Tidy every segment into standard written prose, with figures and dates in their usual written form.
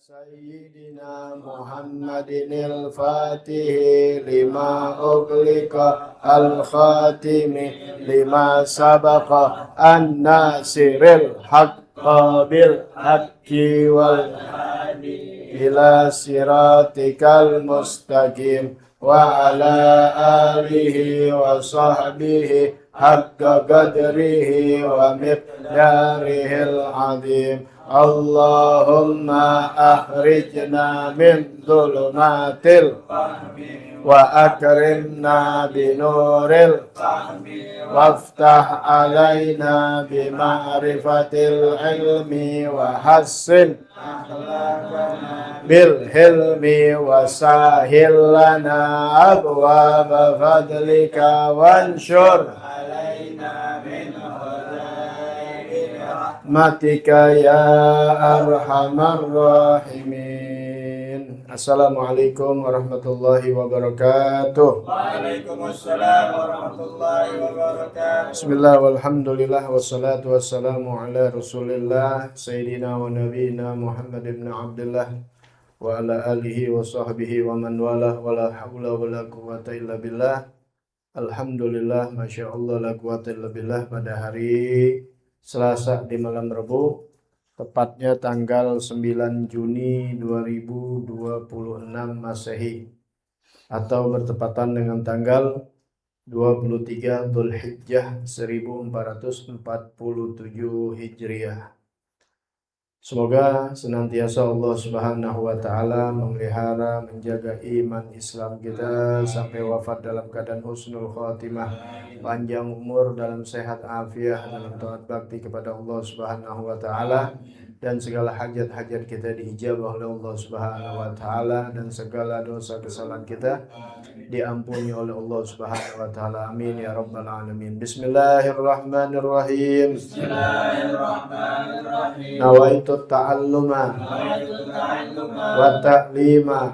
سيدنا محمد الفاتح لما أغلق الخاتم لما سبق الناصر الحق بالحق والهادي إلى صراطك المستقيم وعلى آله وصحبه حق قدره ومقداره العظيم. اللهم أخرجنا من ظلمات الوهم وأكرمنا بنور الفهم وافتح علينا بمعرفة العلم وحسن أخلاقنا بالحلم وسهل لنا أبواب فضلك وانشر علينا من rahmatika ya arhamar rahimin. Assalamualaikum warahmatullahi wabarakatuh. Waalaikumsalam warahmatullahi wabarakatuh. Bismillah walhamdulillah wassalatu wassalamu ala rasulillah Sayyidina wa nabiyina Muhammad ibn Abdullah wa ala alihi wa sahbihi wa man walah wa la hawla wa la quwata illa billah. Alhamdulillah, Masya Allah, la quwata illa billah. Pada hari Selasa di malam Rabu, tepatnya tanggal 9 Juni 2026 Masehi, atau bertepatan dengan tanggal 23 Dzulhijjah 1447 Hijriah. Semoga senantiasa Allah Subhanahu wa Ta'ala memelihara, menjaga iman Islam kita sampai wafat dalam keadaan husnul khatimah, panjang umur dalam sehat afiah, dalam taat bakti kepada Allah Subhanahu wa Ta'ala, dan segala hajat-hajat kita diijabah oleh Allah Subhanahu wa Ta'ala, dan segala dosa kesalahan kita diampuni oleh Allah Subhanahu wa Ta'ala. Amin ya rabbal alamin. Bismillahirrahmanirrahim. Bismillahirrahmanirrahim. Nawaitu ta'alluma wa ta'lima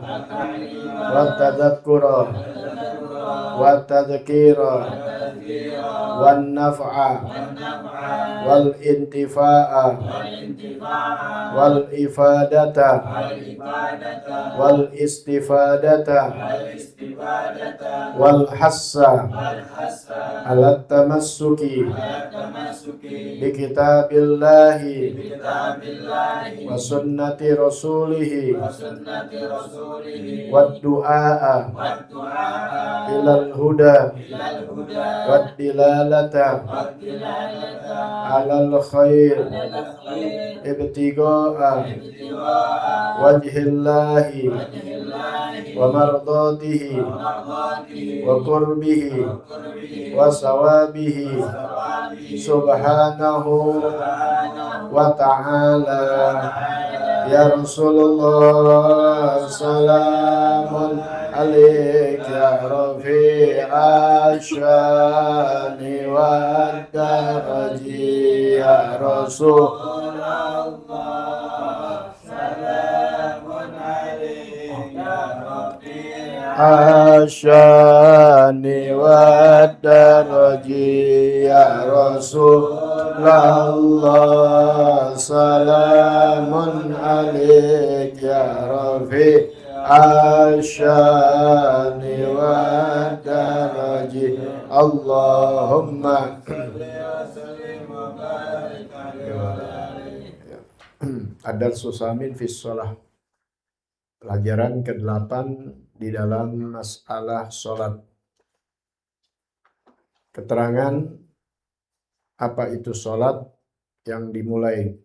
wa tadhakkura wa tadhkira wa naf'a wal intifa'a wal ifadata wal istifadata wal hassa ala tamassuki bi kitabillahi wa sunnati rasulihi wa du'a ilal huda wa dilalata alal khair ibtiga'a wajhillahi wa mardatihi wa qurbihi wa sawabihi subhanahu wa ta'ala. Ya Rasulullah, salamun alaika ya rafi'a syani wa daraji. Ya Rasulullah, salamun alaika rafi'a syani wa daraji. Ya Rasulullah, salamun alaika ya rafi'a syani wa daraji. Allahumma Adar Susamin fis sholah. Pelajaran ke-8 di dalam masalah sholat. Keterangan apa itu sholat yang dimulai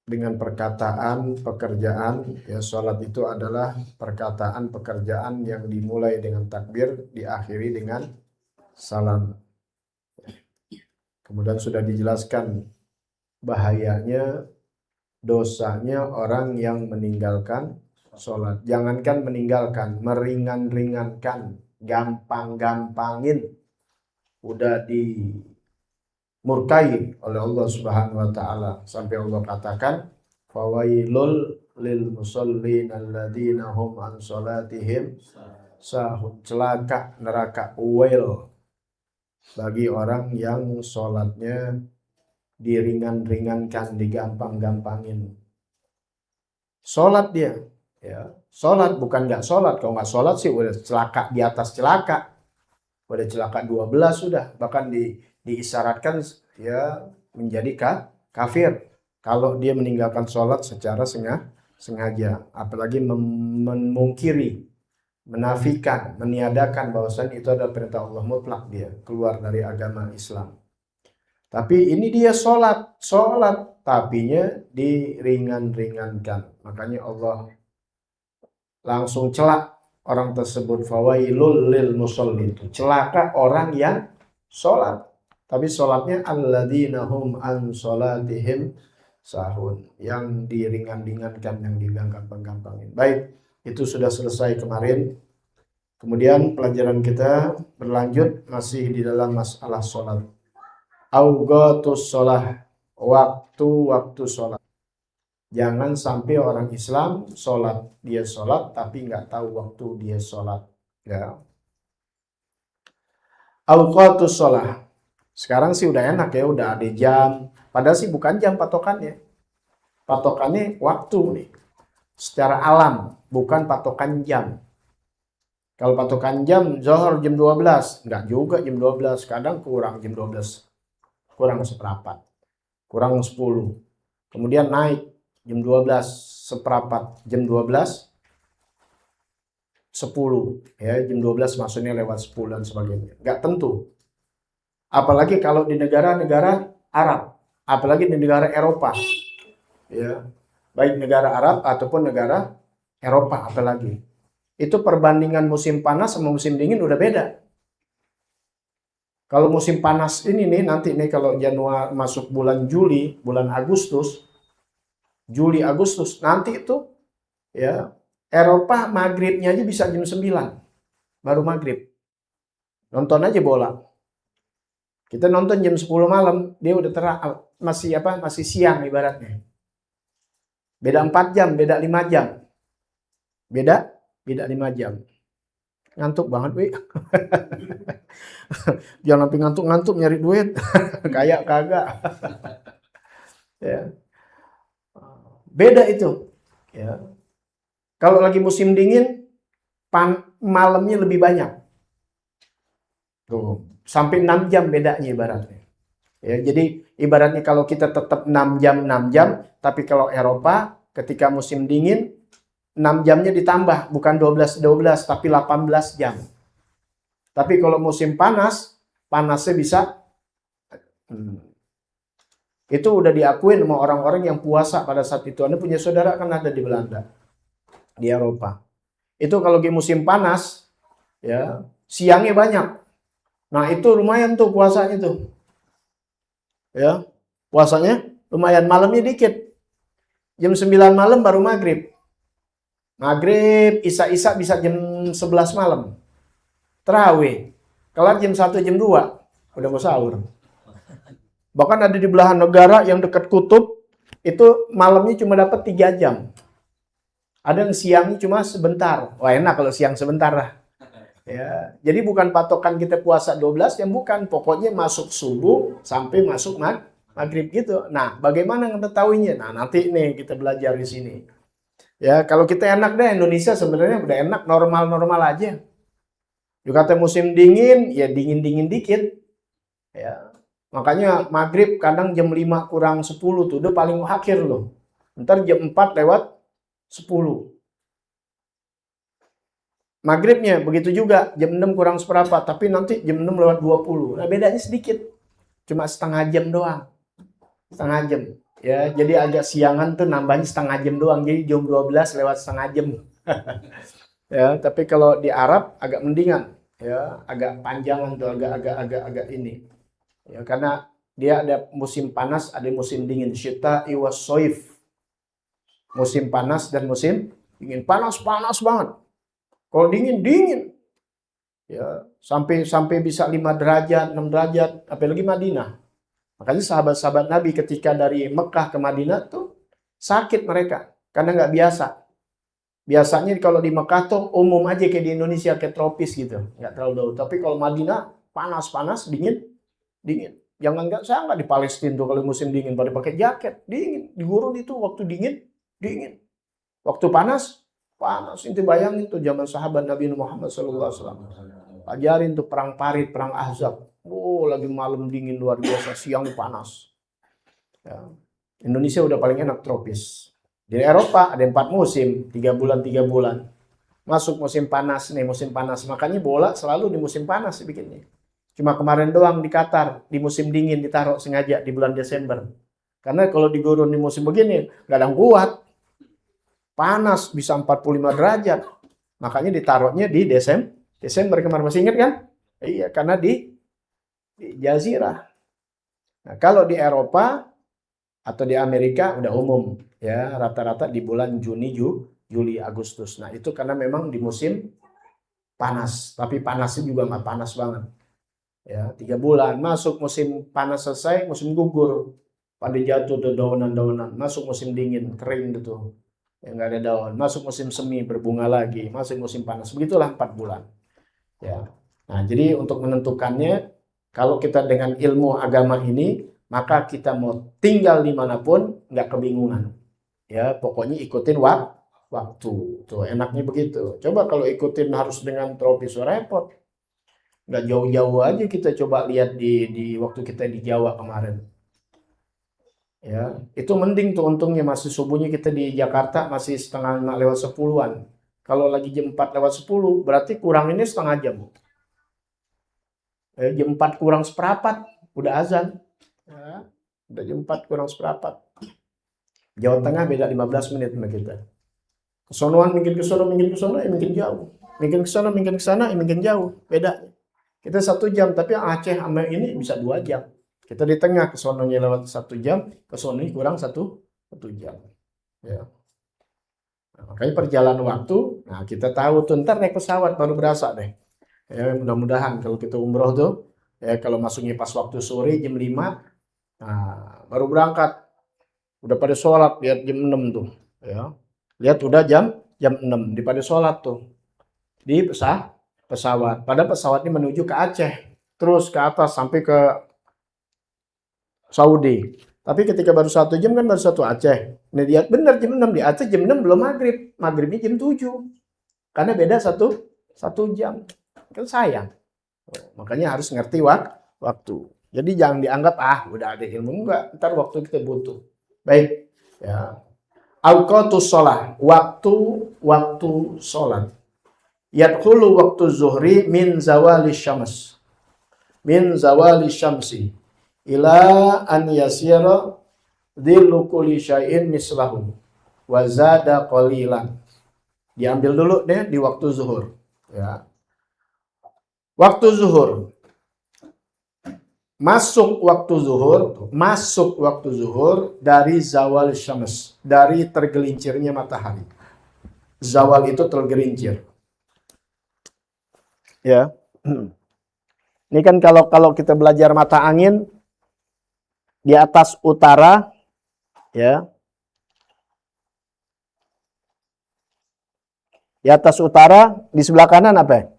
dengan perkataan pekerjaan. Ya, sholat itu adalah perkataan pekerjaan yang dimulai dengan takbir, diakhiri dengan salam. Kemudian sudah dijelaskan bahayanya, dosanya orang yang meninggalkan sholat. Jangankan meninggalkan, meringan-ringankan, gampang-gampangin, udah dimurkai oleh Allah Subhanahu wa Ta'ala, sampai Allah katakan fawailul lil musallin alladzina hum an sholatihim sahun. Celaka, neraka, wail bagi orang yang sholatnya diringan-ringankan, digampang-gampangin. Sholat dia. Ya, sholat bukan nggak sholat. Kalau nggak sholat sih udah celaka di atas celaka. Udah celaka 12 sudah. Bahkan diisyaratkan ya menjadi kafir. Kalau dia meninggalkan sholat secara sengaja. Apalagi memungkiri, menafikan, meniadakan bahwasan itu adalah perintah Allah mutlak, dia keluar dari agama Islam. Tapi ini dia sholat, tapinya diringan-ringankan. Makanya Allah langsung celak orang tersebut, fawailul lil musallin. Celaka orang yang sholat, tapi sholatnya alladzina hum an sholatihim sahun, yang diringan-ringankan, yang digampang-gampangin. Baik, itu sudah selesai kemarin. Kemudian pelajaran kita berlanjut masih di dalam masalah sholat. Awqatus sholah, waktu-waktu sholat. Jangan sampai orang Islam sholat, dia sholat tapi nggak tahu waktu dia sholat. Ya. Awqatus sholah. Sekarang sih udah enak ya, udah ada jam. Padahal sih bukan jam patokannya. Patokannya waktu nih. Secara alam, bukan patokan jam. Kalau patokan jam, Zohor jam 12. Nggak juga jam 12. Kadang kurang jam 12. Kurang seperempat. Kurang 10. Kemudian naik jam 12 seperempat. Jam 12 10. Ya, jam 12 maksudnya lewat 10 dan sebagainya. Nggak tentu. Apalagi kalau di negara-negara Arab. Apalagi di negara Eropa. Ya, baik negara Arab ataupun negara Eropa apalagi. Itu perbandingan musim panas sama musim dingin udah beda. Kalau musim panas ini nih, nanti nih kalau Januari masuk bulan Juli, bulan Agustus, Juli Agustus, nanti itu ya Eropa maghribnya aja bisa jam 9 baru maghrib. Nonton aja bola. Kita nonton jam 10 malam, dia udah masih siang ibaratnya. Beda 4 jam, beda 5 jam. Beda 5 jam. Ngantuk banget, wi. Jangan sampai ngantuk-ngantuk nyari duit. Kayak kagak. Ya. Beda itu. Ya. Kalau lagi musim dingin, malamnya lebih banyak. Tuh, sampai 6 jam bedanya ibaratnya. Ya, jadi ibaratnya kalau kita tetap 6 jam, tapi kalau Eropa ketika musim dingin 6 jamnya ditambah, bukan 12 tapi 18 jam. Tapi kalau musim panasnya bisa itu udah diakuin sama orang-orang yang puasa pada saat itu. Anda punya saudara kan ada di Belanda, di Eropa. Itu kalau di musim panas, ya siangnya banyak. Nah itu lumayan tuh puasanya tuh. Ya, puasanya lumayan, malamnya dikit. Jam 9 malam baru maghrib. Maghrib, Isya bisa jam 11 malam. Tarawih, kelar jam 1, jam 2. Udah mau sahur. Bahkan ada di belahan negara yang dekat kutub, itu malamnya cuma dapat 3 jam. Ada yang siangnya cuma sebentar. Wah enak kalau siang sebentar lah. Ya, jadi bukan patokan kita puasa 12 jam, bukan. Pokoknya masuk subuh sampai masuk maghrib gitu. Nah, bagaimana ngetahuinya? Nah, nanti nih kita belajar di sini. Ya, kalau kita enak deh, Indonesia sebenarnya udah enak, normal-normal aja. Juga kata musim dingin, ya dingin-dingin dikit. Ya. Makanya maghrib kadang jam 5 kurang 10 tuh, udah paling akhir loh. Ntar jam 4 lewat 10. Maghribnya begitu juga, jam 6 kurang seperempat, tapi nanti jam 6 lewat 20. Nah, bedanya sedikit. Cuma setengah jam doang. Setengah jam. Ya, jadi agak siangan tuh nambahnya setengah jam doang. Jadi jam 12 lewat setengah jam. Ya, tapi kalau di Arab agak mendingan. Ya, agak panjangan tuh, agak ini. Ya, karena dia ada musim panas, ada musim dingin. Syita'i was soif. Musim panas dan musim dingin. Panas banget. Kalau dingin. Ya, sampai bisa 5 derajat, 6 derajat, apalagi Madinah. Makanya sahabat-sahabat Nabi ketika dari Mekah ke Madinah tuh sakit mereka karena nggak biasa. Biasanya kalau di Mekah tuh umum aja kayak di Indonesia, kayak tropis gitu, nggak terlalu jauh. Tapi kalau Madinah panas, dingin. Saya nggak di Palestina tuh kalau musim dingin pada pakai jaket, dingin. Di gurun itu waktu dingin. Waktu panas, panas. Itu bayangin tuh zaman sahabat Nabi Muhammad SAW. Ajarin tuh perang Parit, perang Ahzab. Oh, lagi malam dingin luar biasa, siang panas. Ya. Indonesia udah paling enak tropis. Di Eropa ada 4 musim, 3 bulan, 3 bulan. Masuk musim panas nih, musim panas. Makanya bola selalu di musim panas bikinnya. Cuma kemarin doang di Qatar, di musim dingin ditaruh sengaja di bulan Desember. Karena kalau digurun di musim begini, nggak ada yang kuat. Panas, bisa 45 derajat. Makanya ditaruhnya di Desember kemarin. Masih ingat kan? Iya, karena di Jazirah. Nah, kalau di Eropa atau di Amerika udah umum. Ya, rata-rata di bulan Juni, Juli, Agustus. Nah, itu karena memang di musim panas. Tapi panasnya juga nggak panas banget. Ya, 3 bulan. Masuk musim panas selesai, musim gugur. Pada jatuh daunan-daunan. Masuk musim dingin, kering gitu. Ya, nggak ada daun. Masuk musim semi, berbunga lagi. Masuk musim panas. Begitulah 4 bulan. Ya. Nah, jadi untuk menentukannya, kalau kita dengan ilmu agama ini, maka kita mau tinggal dimanapun, nggak kebingungan. Ya, pokoknya ikutin waktu. Tuh, enaknya begitu. Coba kalau ikutin harus dengan tropis, repot. Nggak jauh-jauh aja kita coba lihat di waktu kita di Jawa kemarin. Ya, itu mending tuh untungnya masih subuhnya kita di Jakarta masih setengah 5 lewat 10-an. Kalau lagi jam 4 lewat 10, berarti kurang ini setengah jam. Jam 4 kurang seperempat, udah azan. Ya, udah jam 4 kurang seperempat. Jawa Tengah beda 15 menit sama kita. Kesonoan mungkin ke sono, mungkin ke sono, mungkin jauh. Mungkin ke sana, mungkin ke sana, mungkin jauh. Beda. Kita 1 jam, tapi Aceh sama ini bisa 2 jam. Kita di tengah, ke sononya lewat 1 jam, ke sononya kurang 1 jam. Ya. Nah, makanya perjalanan waktu, nah kita tahu tuh, ntar naik pesawat baru berasa deh. Ya, mudah-mudahan kalau kita umroh tuh, ya kalau masuknya pas waktu sore jam 5, nah, baru berangkat. Udah pada sholat, lihat jam 6 tuh. Ya. Lihat udah jam 6, di pada sholat tuh. Di pesawat. Pada pesawat ini menuju ke Aceh. Terus ke atas sampai ke Saudi. Tapi ketika baru 1 jam kan baru 1 Aceh. Nah, lihat benar jam 6 di Aceh jam 6 belum maghrib. Maghribnya jam 7. Karena beda 1 jam. Kan sayang. Makanya harus ngerti waktu. Jadi jangan dianggap udah ada ilmu, enggak. Ntar waktu kita butuh. Baik. Ya. Awqatus shalah. Waktu sholat. Yadkhulu waktu zuhri min zawali syams. Min zawali syamsi. Ila an yasira dhillu kulli syai'in mislahu wa zada qalilan. Diambil dulu deh di waktu zuhur. Ya. Waktu zuhur. Masuk waktu zuhur dari zawal syams, dari tergelincirnya matahari. Zawal itu tergelincir. Ya. Ini kan kalau kita belajar mata angin, di atas utara, ya. Di atas utara, di sebelah kanan apa?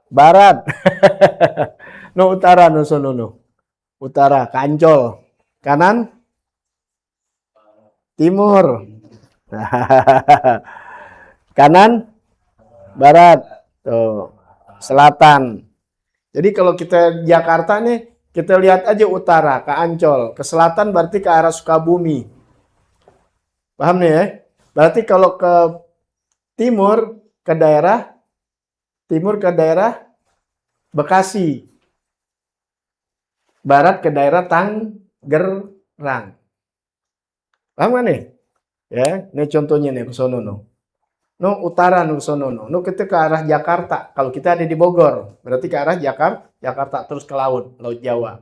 Barat. No utara, no sono, no. Utara, Kancol. Kanan? Timur. Kanan? Barat. Tuh. Selatan. Jadi kalau kita Jakarta nih, kita lihat aja utara, ke Ancol. Ke selatan berarti ke arah Sukabumi. Paham nih ya? Berarti kalau ke timur, ke daerah Bekasi. Barat ke daerah Tangerang. Paham kan nih? Ya, ini contohnya nih ke sono no. No utara no sono no. No kita ke arah Jakarta. Kalau kita ada di Bogor, berarti ke arah Jakarta terus ke Laut Jawa.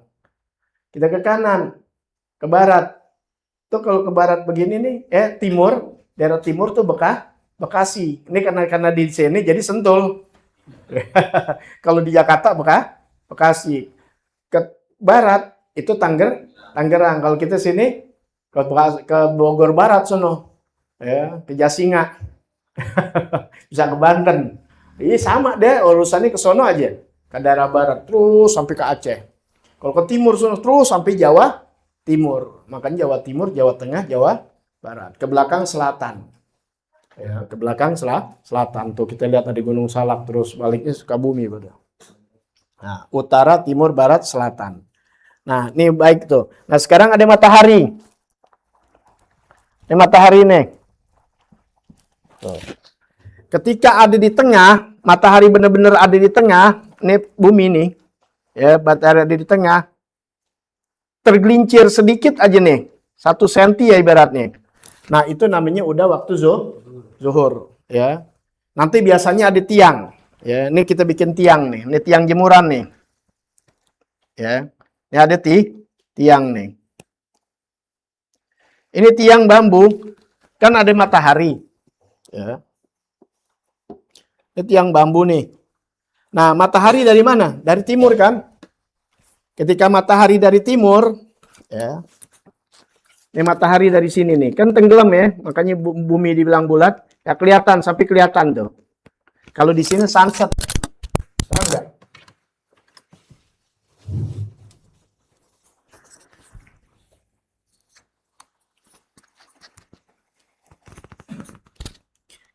Kita ke kanan, ke barat. Tuh kalau ke barat begini nih, timur, daerah timur tuh Bekasi. Ini karena di sini jadi Sentul. Kalau di Jakarta Bekasi. Ke barat itu Tangerang. Kalau kita sini ke Bogor Barat sono. Ya, ke Jasinga. Bisa ke Banten. Ini sama deh urusannya ke sono aja. Ke daerah barat terus sampai ke Aceh. Kalau ke timur sono terus sampai Jawa Timur. Makanya Jawa Timur, Jawa Tengah, Jawa barat. Ke belakang selatan. Ya, ke belakang selatan. Tuh kita lihat ada Gunung Salak, terus baliknya Sukabumi. Betul. Nah, utara, timur, barat, selatan. Nah, ini baik tuh. Nah, sekarang ada matahari. Ini matahari nih. Tuh. Ketika ada di tengah, matahari benar-benar ada di tengah, ini bumi nih. Ya, matahari ada di tengah. Tergelincir sedikit aja nih. 1 senti ya ibaratnya. Nah, itu namanya udah waktu zuhur, ya. Nanti biasanya ada tiang. Ya, ini kita bikin tiang nih. Ini tiang jemuran nih. Ya. Ini ada tiang nih. Ini tiang bambu, kan ada matahari. Ya. Ini tiang bambu nih. Nah, matahari dari mana? Dari timur kan? Ketika matahari dari timur, ya. Ini matahari dari sini nih, kan tenggelam ya, makanya bumi dibilang bulat. Ya kelihatan, sampai kelihatan tuh. Kalau di sini sunset, terang nggak?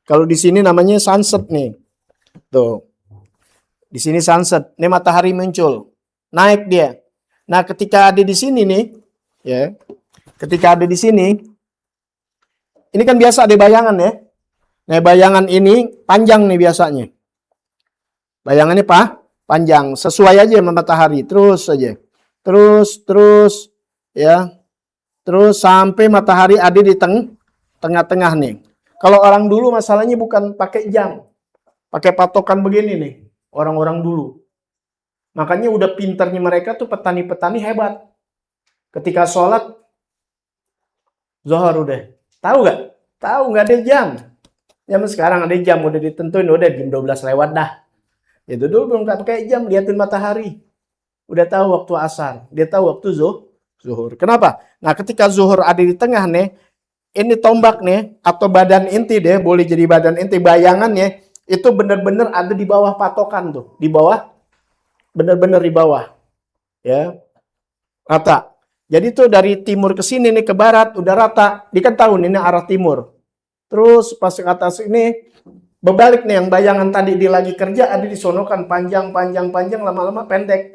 Kalau di sini namanya sunset nih, tuh. Di sini sunset, ini matahari muncul, naik dia. Nah, ketika ada di sini nih, ya, ketika ada di sini, ini kan biasa ada bayangan ya. Nah, bayangan ini panjang nih biasanya. Bayangannya panjang, sesuai aja sama matahari, terus aja. Terus ya. Terus sampai matahari ada di tengah-tengah nih. Kalau orang dulu masalahnya bukan pakai jam. Pakai patokan begini nih, orang-orang dulu. Makanya udah pinternya mereka tuh petani-petani hebat. Ketika sholat, zuhur udah. Tahu nggak? Tahu nggak ada jam. Zaman sekarang ada jam, udah ditentuin, udah jam 12 lewat dah. Itu dulu belum pakai jam, liatin matahari. Udah tahu waktu asar, dia tahu waktu zuhur. Kenapa? Nah, ketika zuhur ada di tengah nih, ini tombak nih, atau badan inti deh, boleh jadi badan inti, bayangannya, itu benar-benar ada di bawah patokan tuh. Di bawah, benar-benar di bawah. Ya, rata. Jadi tuh dari timur ke sini nih, ke barat, udah rata. Dia kan tahu ini arah timur. Terus pas ke atas ini berbalik nih, yang bayangan tadi dia lagi kerja ada disonokan panjang lama-lama pendek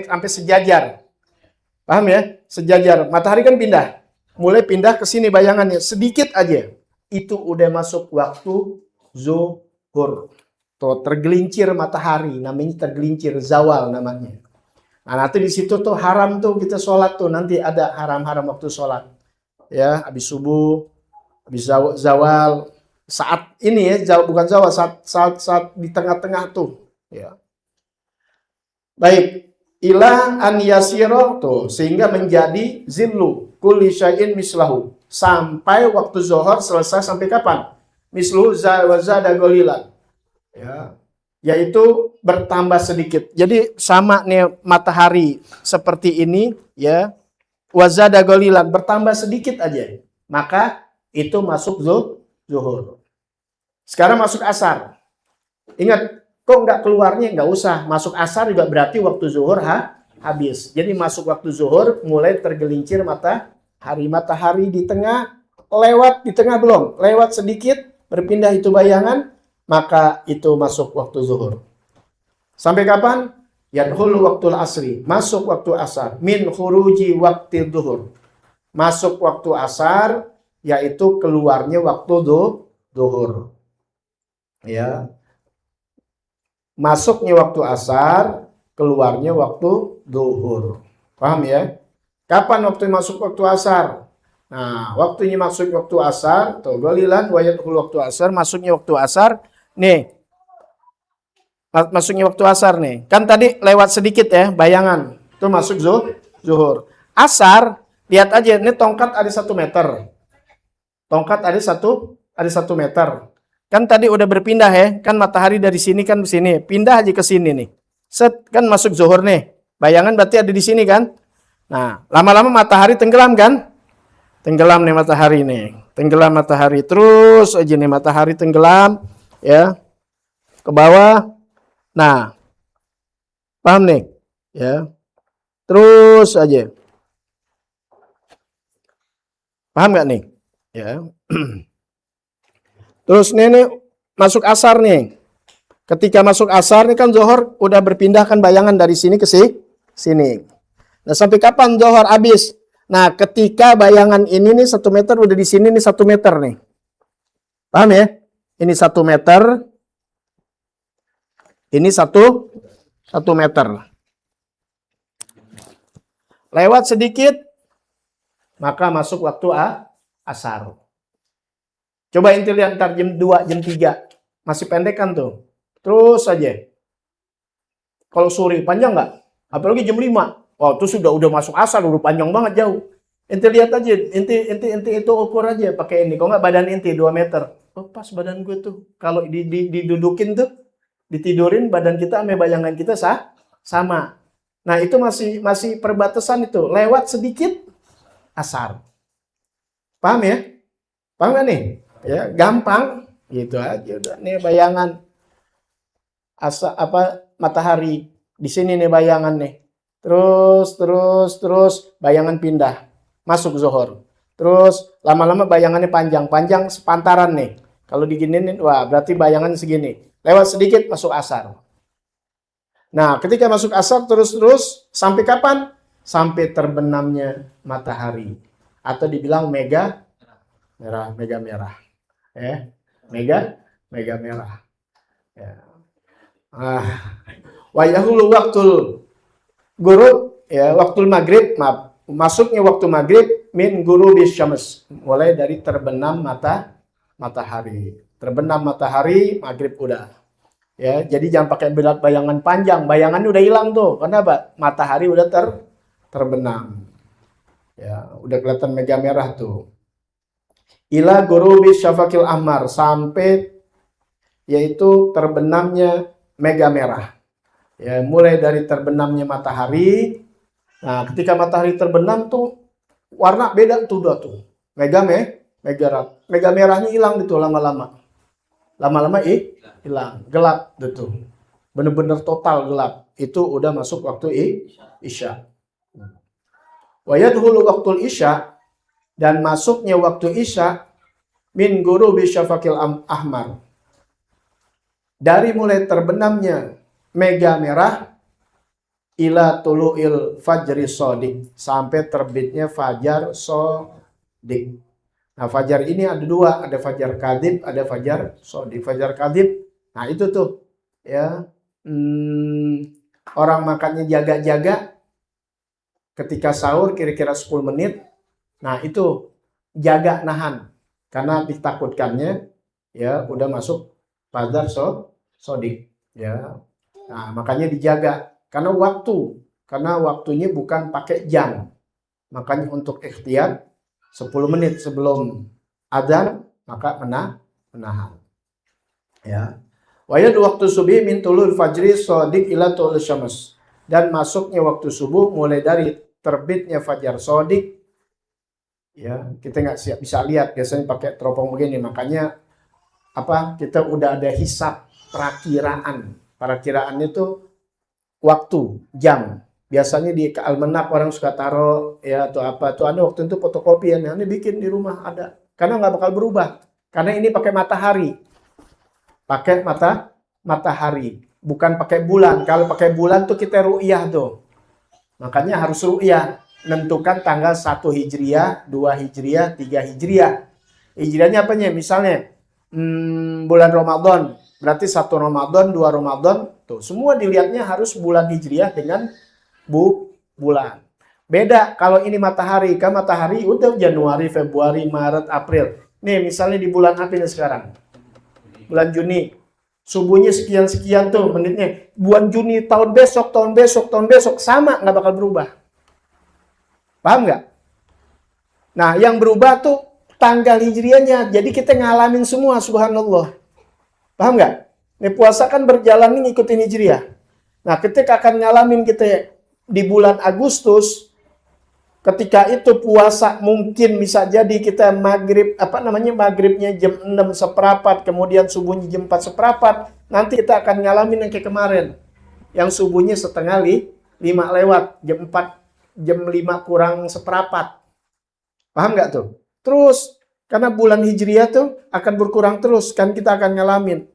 sampai sejajar. Paham ya? Sejajar. Matahari kan pindah. Mulai pindah ke sini bayangannya sedikit aja. Itu udah masuk waktu zuhur. Tuh tergelincir matahari, namanya tergelincir, zawal namanya. Nah, nanti di situ tuh haram tuh kita sholat tuh, nanti ada haram-haram waktu sholat. Ya, habis subuh, habis zawal, saat ini ya, bukan zawal, saat di tengah-tengah tuh, ya. Baik, ila an yasiro tuh, sehingga menjadi zillu kulli syai'in mislahu. Sampai waktu zuhur selesai sampai kapan? Misluhu wa zada golilan. Ya. Yaitu bertambah sedikit. Jadi sama nih matahari seperti ini ya. Wa zada golilan, bertambah sedikit aja. Maka itu masuk zuhur. Sekarang masuk asar. Ingat, kok nggak keluarnya? Nggak usah. Masuk asar juga berarti waktu zuhur habis. Jadi masuk waktu zuhur, mulai tergelincir matahari di tengah, lewat di tengah belum, lewat sedikit, berpindah itu bayangan, maka itu masuk waktu zuhur. Sampai kapan? Yadkhulu waktul asri, masuk waktu asar. Min khuruji waktu zuhur, masuk waktu asar, yaitu keluarnya waktu zuhur. Ya, masuknya waktu asar, keluarnya waktu zuhur. Paham ya? Kapan waktu masuk waktu asar? Nah, waktunya masuk waktu asar, tuh golilan wa yadkhulu waktu asar, masuknya waktu asar. Nih, masuknya waktu asar nih. Kan tadi lewat sedikit ya, bayangan. Itu masuk zuhur. Asar, lihat aja, ini tongkat ada 1 meter. Tongkat ada 1 meter. Kan tadi udah berpindah ya, kan matahari dari sini kan ke sini, pindah aja ke sini nih. Set, kan masuk zuhur nih. Bayangan berarti ada di sini kan? Nah, lama-lama matahari tenggelam kan? Tenggelam nih matahari nih. Tenggelam matahari. Terus aja nih matahari tenggelam ya. Ke bawah. Nah, paham nih? Ya. Terus aja. Paham nggak nih? Ya. Terus nenek masuk asar nih. Ketika masuk asar nih kan zohor udah berpindah kan bayangan dari sini ke sini. Nah sampai kapan zohor habis? Nah ketika bayangan ini nih 1 meter udah di sini nih 1 meter nih. Paham ya? Ini 1 meter. Ini 1 meter. Lewat sedikit maka masuk waktu asar. Coba inti lihat ntar jam 2, jam 3. Masih pendek kan tuh. Terus aja. Kalau sore panjang nggak? Apalagi jam 5. Oh, itu udah masuk asar, udah panjang banget jauh. Inti lihat aja, inti itu ukur aja pakai ini. Kalau nggak badan inti 2 meter. Oh, pas badan gue tuh. Kalau didudukin tuh, ditidurin badan kita sama bayangan kita sama. Nah, itu masih perbatasan itu. Lewat sedikit asar. Paham ya? Paham nggak nih? Ya, gampang. Gitu aja udah. Nih bayangan matahari di sini nih bayangan nih, terus bayangan pindah masuk zuhur, terus lama-lama bayangannya panjang sepantaran nih, kalau diginiin wah berarti bayangan segini, lewat sedikit masuk asar. Nah ketika masuk asar terus sampai kapan? Sampai terbenamnya matahari atau dibilang mega merah ya. Wayahulu waktul gurub ya, waktul maghrib, masuknya waktu maghrib min ghurubis syams, mulai dari terbenam matahari. Terbenam matahari maghrib udah. Ya, jadi jangan pakai berat bayangan panjang, bayangannya udah hilang tuh. Kenapa? Matahari udah terbenam. Ya, udah kelihatan mega merah tuh. Ila ghurubis syafaqil ahmar, sampai yaitu terbenamnya mega merah. Ya, mulai dari terbenamnya matahari. Nah, ketika matahari terbenam tuh warna beda tuh udah tuh. Mega merahnya hilang gitu lama-lama. Lama-lama hilang, gelap gitu. Bener-bener total gelap. Itu udah masuk waktu isya. Wa yadkhulu waktul isya, dan masuknya waktu isya min ghurubi syafaqil ahmar. Dari mulai terbenamnya mega merah ila tulu'il fajri sodik, sampai terbitnya fajar sodik. Nah fajar ini ada dua, ada fajar kadib, ada fajar sodik. Fajar kadib, nah itu tuh ya orang makannya jaga-jaga ketika sahur kira-kira 10 menit. Nah itu jaga nahan karena ditakutkannya ya udah masuk fajar sodik ya. Nah, makanya dijaga karena waktunya bukan pakai jam. Makanya untuk ikhtiyar 10 menit sebelum adzan maka menahan. Ya. Wa yad waktu subuh min tulul fajri sodik ila tulul syams, dan masuknya waktu subuh mulai dari terbitnya fajar sodik. Ya, kita nggak bisa lihat, biasanya pakai teropong begini, makanya kita udah ada hisab perakiraannya tuh waktu jam. Biasanya di almanak orang suka taruh ya atau apa tuh, ada waktu itu fotokopian yang ini bikin di rumah ada, karena nggak bakal berubah karena ini pakai matahari bukan pakai bulan. Kalau pakai bulan tuh kita ru'yah tuh, makanya harus ru'yah, menentukan tanggal 1 Hijriah, 2 Hijriah, 3 Hijriah. Hijriahnya apanya? Misalnya bulan Ramadan, berarti 1 Ramadan, 2 Ramadan, tuh semua dilihatnya harus bulan Hijriah dengan bulan. Beda kalau ini matahari, kan matahari udah Januari, Februari, Maret, April. Nih misalnya di bulan apa ini sekarang? Bulan Juni. Subuhnya sekian-sekian tuh menitnya. Bulan Juni tahun besok sama, nggak bakal berubah. Paham nggak? Nah yang berubah tuh tanggal hijriahnya. Jadi kita ngalamin semua, subhanallah. Paham nggak? Ini puasa kan berjalan nih ngikutin hijriah. Nah ketika akan ngalamin kita di bulan Agustus, ketika itu puasa mungkin bisa jadi kita maghribnya jam 6:15, kemudian subuhnya jam 4:15. Nanti kita akan ngalamin yang kayak kemarin, yang subuhnya 4:45 lewat, jam 5 kurang 1/4. Paham nggak tuh? Terus Karena bulan Hijriah tuh akan berkurang terus, kan kita akan ngalamin.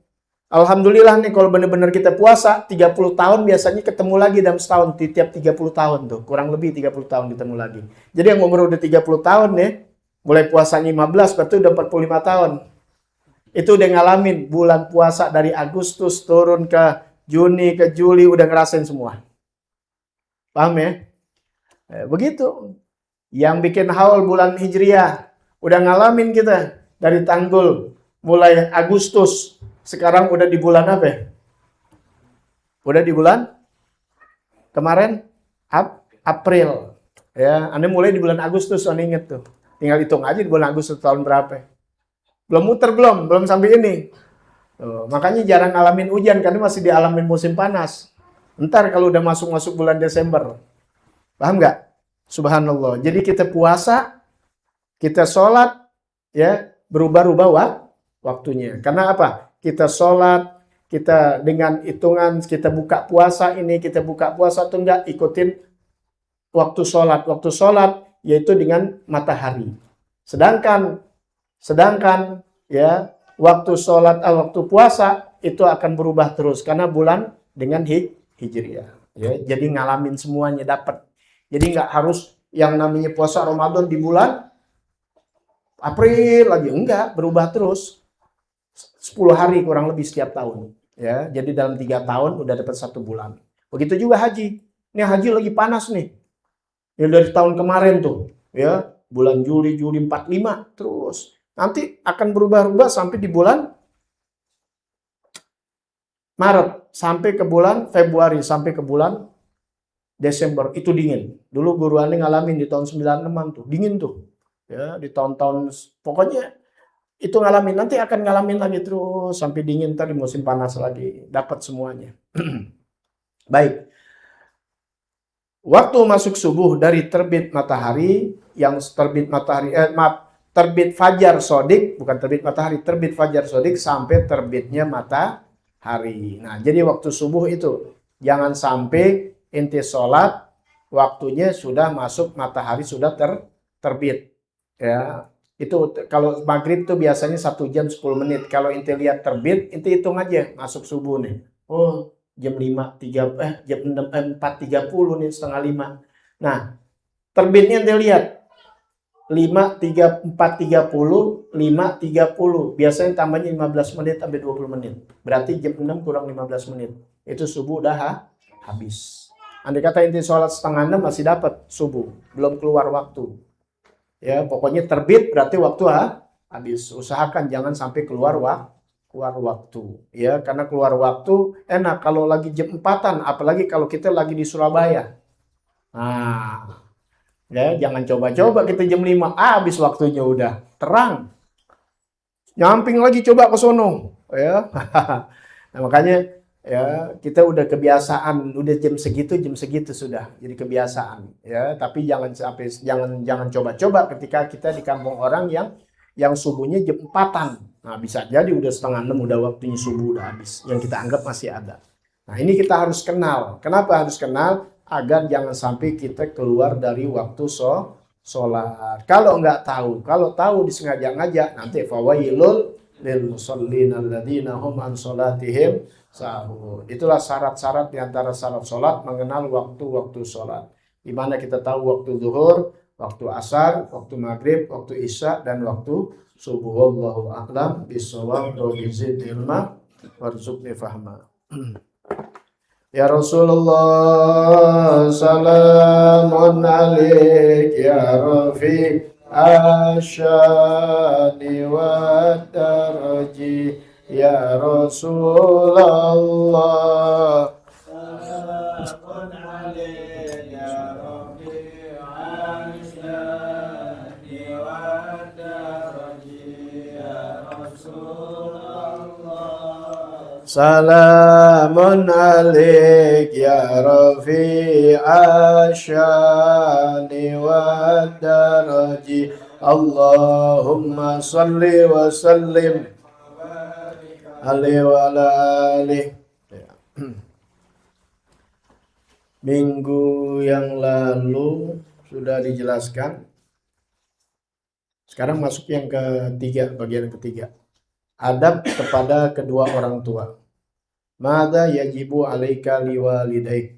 Alhamdulillah nih kalau benar-benar kita puasa, 30 tahun biasanya ketemu lagi dalam setahun, di tiap 30 tahun tuh, kurang lebih 30 tahun ketemu lagi. Jadi yang umur udah 30 tahun nih, mulai puasanya 15, berarti udah 45 tahun. Itu udah ngalamin bulan puasa dari Agustus turun ke Juni, ke Juli, udah ngerasain semua. Paham ya? Begitu. Yang bikin haul bulan Hijriah, udah ngalamin kita dari tanggul mulai Agustus, sekarang udah di bulan apa ya? Udah di bulan kemarin April. Ya, Anda mulai di bulan Agustus, Anda inget tuh. Tinggal hitung aja di bulan Agustus tahun berapa. Belum muter belum sampai ini. Tuh, makanya jarang ngalamin hujan karena masih dialamin musim panas. Ntar kalau udah masuk bulan Desember. Paham nggak? Subhanallah. Jadi kita puasa, kita sholat, ya berubah-ubah waktunya. Karena apa? Kita sholat, kita dengan hitungan, kita buka puasa ini, kita buka puasa atau enggak, ikutin waktu sholat. Waktu sholat yaitu dengan matahari. Sedangkan ya waktu sholat, waktu puasa itu akan berubah terus karena bulan dengan Hijriah. Ya, jadi ngalamin semuanya dapat. Jadi nggak harus yang namanya puasa Ramadan di bulan April lagi, enggak, berubah terus. 10 hari kurang lebih setiap tahun. Ya, jadi dalam 3 tahun udah dapat 1 bulan. Begitu juga haji. Ini haji lagi panas nih. Ya dari tahun kemarin tuh, ya bulan Juli 45 terus. Nanti akan berubah-ubah sampai di bulan Maret, sampai ke bulan Februari, sampai ke bulan Desember. Itu dingin. Dulu guru Ane ngalamin di tahun 96 tuh, dingin tuh. Ya, di tahun-tahun pokoknya itu ngalamin, nanti akan ngalamin lagi terus sampai dingin, tadi musim panas lagi, dapat semuanya. Baik. Waktu masuk subuh dari terbit matahari, yang terbit matahari, terbit fajar sodik, bukan terbit matahari, terbit fajar sodik sampai terbitnya matahari. Nah, jadi waktu subuh itu jangan sampai inti sholat waktunya sudah masuk matahari sudah terbit. Ya, itu kalau maghrib tuh biasanya 1 jam 10 menit. Kalau inti lihat terbit, inti hitung aja masuk subuh nih. Oh, jam 4.30 nih, setengah 5. Nah, terbitnya inti lihat 4.30, 5.30. Biasanya tambahnya 15 menit sampai 20 menit. Berarti jam 6 kurang 15 menit. Itu subuh udah habis. Andai kata inti sholat setengah 6 masih dapat subuh, belum keluar waktu. Ya, pokoknya terbit berarti waktu habis. Usahakan jangan sampai keluar waktu. Ya, karena keluar waktu enak kalau lagi jam 4-an, apalagi kalau kita lagi di Surabaya. Nah, ya jangan coba-coba kita jam 5, habis waktunya udah terang. Nyamping lagi coba ke sono, ya. Nah, makanya ya kita udah kebiasaan, udah jam segitu sudah jadi kebiasaan, ya. Tapi jangan sampai jangan coba-coba ketika kita di kampung orang yang subuhnya jam 4-an. Nah, bisa jadi udah setengah 6 udah waktunya subuh udah habis, yang kita anggap masih ada. Nah, ini kita harus kenal. Kenapa harus kenal? Agar jangan sampai kita keluar dari waktu sholat. Kalau nggak tahu, kalau tahu disengaja-ngaja, nanti fawailul lil musallin alladzina hum an sholatihim sahun. Itulah syarat-syarat diantara syarat sholat, mengenal waktu-waktu sholat. Di mana kita tahu waktu zuhur, waktu asar, waktu maghrib, waktu isya, dan waktu subuh. Wallahu a'lam bishawab. Rabbi zid ilma warzuqni fahma. Ya Rasulullah, salamun alaik ya Rafi asyani wa daraji ya Rasulullah. Salamun alaik ya Rabbi asyani wa daraji ya Rasulullah. Salamun alaik ya Rafi asyani wa daraji. Allahumma salli wa sallim alaihi wa ala alihi. Minggu yang lalu sudah dijelaskan Sekarang masuk yang ketiga, bagian ketiga. Adab kepada kedua orang tua. Mada yajibu alaika liwalidaik.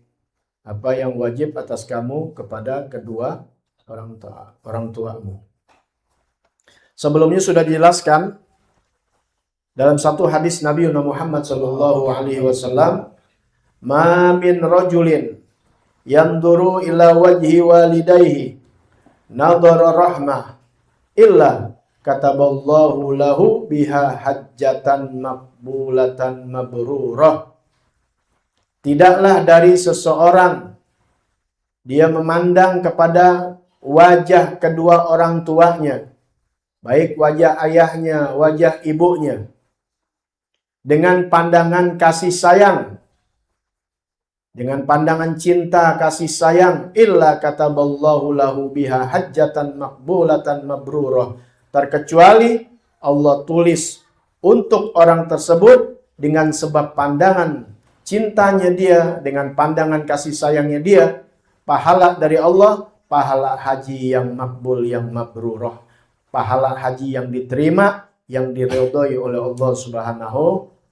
Apa yang wajib atas kamu kepada kedua orang tuamu. Sebelumnya sudah dijelaskan dalam satu hadis Nabi Muhammad sallallahu alaihi wasallam, "Ma min rajulin yanduru ila wajhi walidayhi nadhara rahmah illa kataballahu lahu biha hajjatan maqbulatan mabrurah." Tidaklah dari seseorang dia memandang kepada wajah kedua orang tuanya, baik wajah ayahnya, wajah ibunya, dengan pandangan kasih sayang, dengan pandangan cinta kasih sayang, illa kataballahu lahu biha hajjatan maqbulatan mabrurah, terkecuali Allah tulis untuk orang tersebut dengan sebab pandangan cintanya dia, dengan pandangan kasih sayangnya dia, pahala dari Allah, pahala haji yang makbul, yang mabrurah, pahala haji yang diterima, yang diridhoi oleh Allah Subhanahu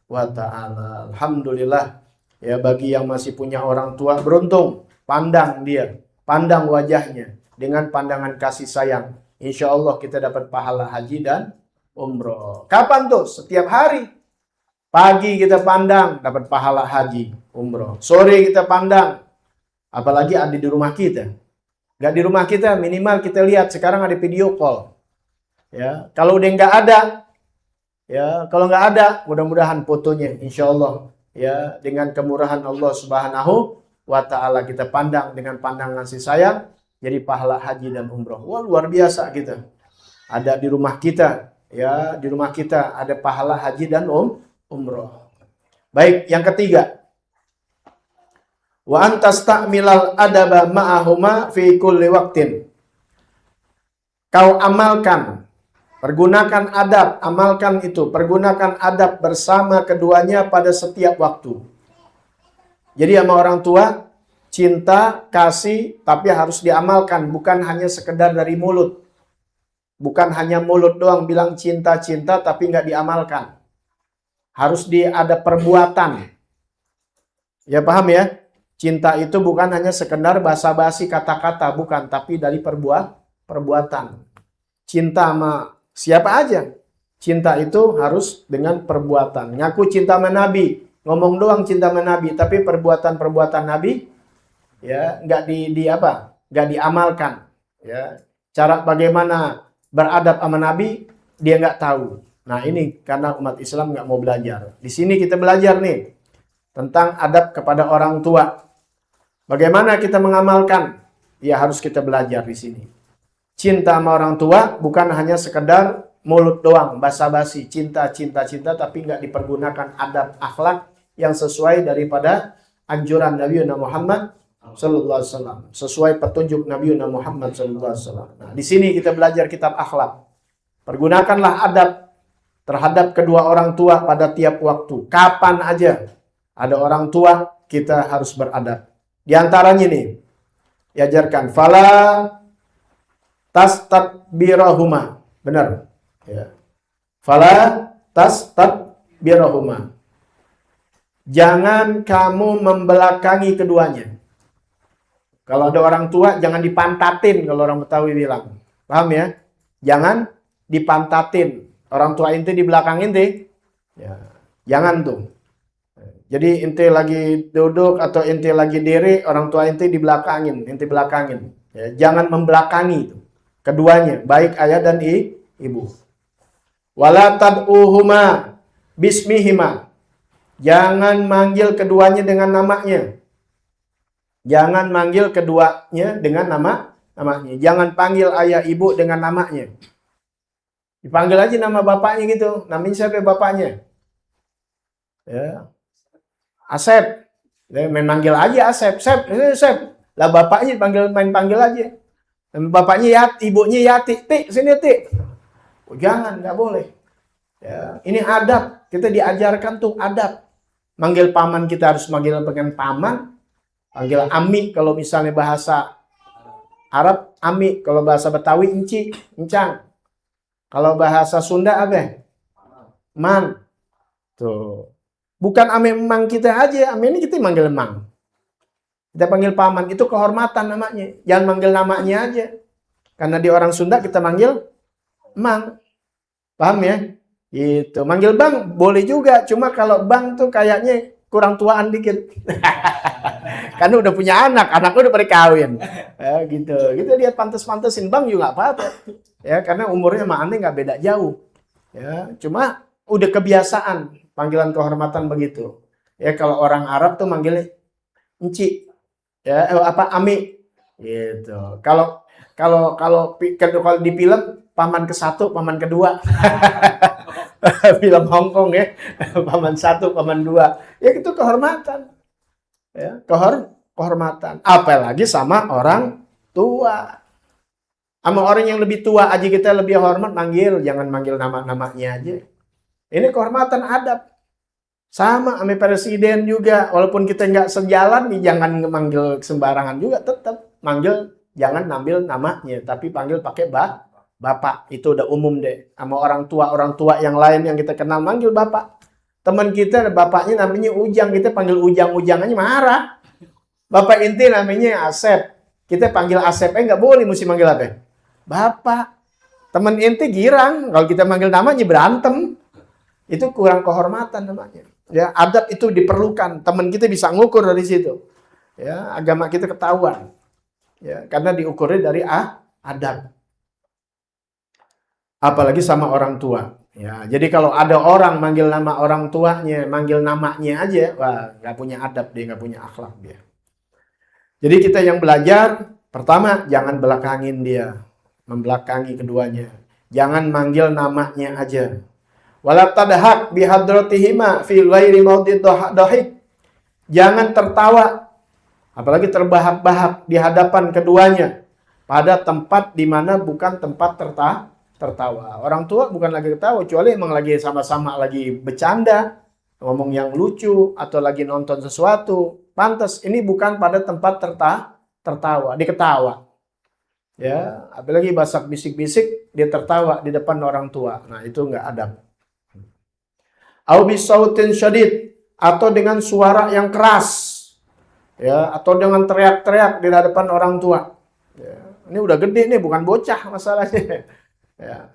wa ta'ala. Alhamdulillah ya, bagi yang masih punya orang tua beruntung, pandang dia, pandang wajahnya dengan pandangan kasih sayang. Insya Allah kita dapat pahala haji dan umroh. Kapan tuh? Setiap hari. Pagi kita pandang, dapat pahala haji, umroh. Sore kita pandang, apalagi ada di rumah kita. Nggak di rumah kita, minimal kita lihat sekarang ada video call. Ya, kalau udah nggak ada, ya kalau nggak ada, mudah-mudahan fotonya, insya Allah, ya dengan kemurahan Allah Subhanahu wa ta'ala kita pandang dengan pandangan kasih sayang, jadi pahala haji dan umroh. Wah, luar biasa kita. Ada di rumah kita, ya di rumah kita ada pahala haji dan umroh. Baik, yang ketiga, wa antasta'milal adaba ma'ahuma fi kulli waqtin. Kau amalkan, pergunakan adab, amalkan itu, pergunakan adab bersama keduanya pada setiap waktu. Jadi sama orang tua, cinta, kasih, tapi harus diamalkan, bukan hanya sekedar dari mulut. Bukan hanya mulut doang bilang cinta-cinta tapi nggak diamalkan. Harus ada perbuatan. Ya paham ya? Cinta itu bukan hanya sekedar basa-basi kata-kata, bukan, tapi dari perbuatan. Cinta sama siapa aja. Cinta itu harus dengan perbuatan. Ngaku cinta sama Nabi, ngomong doang cinta sama Nabi, tapi perbuatan-perbuatan Nabi ya nggak nggak diamalkan. Ya, cara bagaimana beradab sama Nabi dia nggak tahu. Nah ini karena umat Islam nggak mau belajar. Di sini kita belajar nih tentang adab kepada orang tua. Bagaimana kita mengamalkan? Ya harus kita belajar di sini. Cinta sama orang tua bukan hanya sekedar mulut doang, basa-basi, cinta, tapi nggak dipergunakan adab akhlak yang sesuai daripada anjuran Nabi Muhammad Sallallahu Alaihi Wasallam, sesuai petunjuk Nabi Muhammad Sallallahu Alaihi Wasallam. Nah, di sini kita belajar kitab akhlak. Pergunakanlah adab terhadap kedua orang tua pada tiap waktu. Kapan aja ada orang tua, kita harus beradab. Di antaranya nih, diajarkan fala tastakbirahuma. Benar. Ya. Fala tastakbirahuma. Jangan kamu membelakangi keduanya. Kalau ada orang tua, jangan dipantatin kalau orang Betawi bilang. Paham ya? Jangan dipantatin. Orang tua inti di belakang inti. Ya, jangan tuh. Jadi inti lagi duduk atau inti lagi diri, orang tua inti dibelakangin, inti belakangin. Ya, jangan membelakangi itu. Keduanya, baik ayah dan ibu. Wala tad'uhuma bismihima. Jangan manggil keduanya dengan namanya. Jangan manggil keduanya dengan namanya. Jangan panggil ayah ibu dengan namanya. Dipanggil aja nama bapaknya gitu. Namanya siapa bapaknya? Ya. Asep. Ya, main manggil aja Asep. Sep. Lah bapaknya main panggil aja. Bapaknya ibunya Yati. Tik, sini Tik. Oh, jangan, nggak boleh. Ya, ini adab. Kita diajarkan tuh adab. Manggil paman kita harus manggil dengan paman. Panggil ami kalau misalnya bahasa Arab, ami. Kalau bahasa Betawi, enci, encang. Kalau bahasa Sunda apa? Mang. Tuh. Bukan ame emang kita aja, ame ini kita manggil emang. Kita panggil paman, itu kehormatan namanya. Jangan manggil namanya aja. Karena di orang Sunda kita manggil emang. Paham ya? Gitu. Manggil bang boleh juga, cuma kalau bang tuh kayaknya kurang tuaan dikit. Karena udah punya anaknya udah pada kawin. Ya, gitu. Gitu lihat pantes-pantesin bang juga apa-apa. Ya, karena umurnya sama aneh nggak beda jauh. Ya, cuma udah kebiasaan panggilan kehormatan begitu. Ya, kalau orang Arab tuh manggilnya enci. Ya, ami. Gitu. Kalau di film paman ke-1, paman ke-2. Film Hongkong ya. Paman 1, paman 2. Ya itu kehormatan. Ya, kehormatan. Apalagi sama orang tua. Sama orang yang lebih tua aja kita lebih hormat manggil, jangan manggil nama-namanya aja. Ini kehormatan adab. Sama sama presiden juga, walaupun kita nggak sejalan nih, jangan manggil sembarangan juga, tetap manggil, jangan ambil namanya, tapi panggil pakai bapak. Itu udah umum deh. Sama orang tua yang lain yang kita kenal manggil bapak. Teman kita bapaknya namanya Ujang, kita panggil Ujang aja marah. Bapak inti namanya Asep, kita panggil Asep nggak boleh, mesti manggil apa? Bapak. Teman inti girang, kalau kita manggil namanya berantem. Itu kurang kehormatan namanya. Ya, adab itu diperlukan. Teman kita bisa ngukur dari situ. Ya, agama kita ketahuan. Ya, karena diukurnya dari adab. Apalagi sama orang tua. Ya, jadi kalau ada orang manggil nama orang tuanya, manggil namanya aja, wah, nggak punya adab dia, nggak punya akhlak dia. Jadi kita yang belajar, pertama jangan belakangin dia, membelakangi keduanya. Jangan manggil namanya aja. Wala tadhak bihadratihima fi ghairi maudid dhahik. Jangan tertawa, apalagi terbahak-bahak di hadapan keduanya pada tempat di mana bukan tempat tertawa. Orang tua bukan lagi ketawa, kecuali emang lagi sama-sama lagi bercanda, ngomong yang lucu atau lagi nonton sesuatu. Pantas ini bukan pada tempat tertawa, diketawa. Ya, apalagi basak bisik-bisik dia tertawa di depan orang tua. Nah, itu enggak adab. Au bisautin syadid, atau dengan suara yang keras. Ya, atau dengan teriak-teriak di hadapan orang tua. Ya, ini udah gede nih, bukan bocah masalahnya. Ya.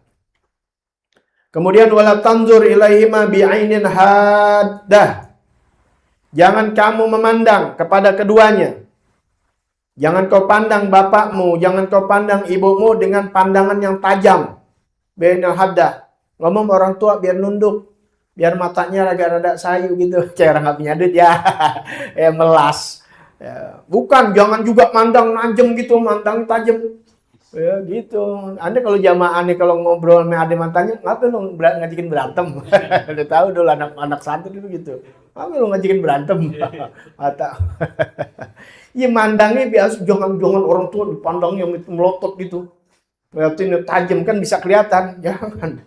Kemudian wala tanzur ilaihima bi'ainin haddah. Jangan kamu memandang kepada keduanya. Jangan kau pandang bapakmu, jangan kau pandang ibumu dengan pandangan yang tajam. Bi'ainin haddah. Ngomong orang tua biar nunduk. Biar matanya rada-rada sayu gitu. Kayak orang nggak punya duit ya. Melas. Ya. Bukan, jangan juga mandang najem gitu, mandang tajam. Ya gitu. Anda kalau jamaah nih kalau ngobrol sama adik mantannya, ngapain lu ngajakin berantem? Udah tahu dulu anak-anak santri itu gitu. Ngapain lu ngajakin berantem? Atau ya mandangnya biasa, jangan orang tua dipandangnya melotot gitu. Lihatin tajam kan bisa kelihatan, jangan.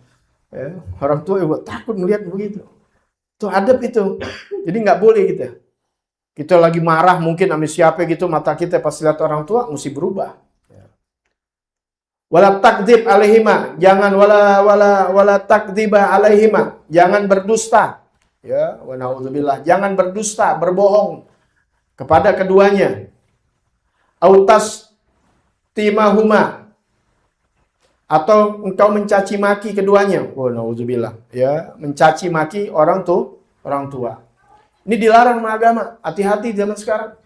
Ya, orang tua juga takut melihat begitu. Itu adab itu. Jadi nggak boleh gitu. Kita lagi marah mungkin sama siapa gitu, mata kita pas lihat orang tua mesti berubah. Wala takdzib alaihima, jangan wala takdziba alaihima, jangan berdusta. Ya, wa naudzubillah, jangan berdusta, berbohong kepada keduanya. Autas timahuma, atau engkau mencaci maki keduanya. Wa naudzubillah, ya, mencaci maki orang tua. Ini dilarang sama agama. Hati-hati zaman sekarang.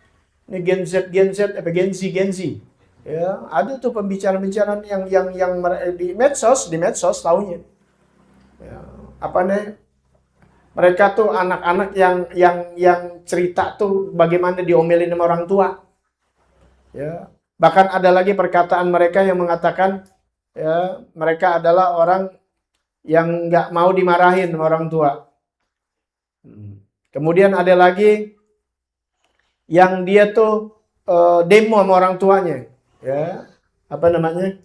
Ini Gen Z, Gen Z. Ya, ada tuh pembicaraan-pembicaraan yang di medsos tahunya. Ya, apa nih? Mereka tuh anak-anak yang cerita tuh bagaimana diomelin sama orang tua. Ya, bahkan ada lagi perkataan mereka yang mengatakan ya, mereka adalah orang yang nggak mau dimarahin sama orang tua. Kemudian ada lagi yang dia tuh demo sama orang tuanya. Ya, apa namanya?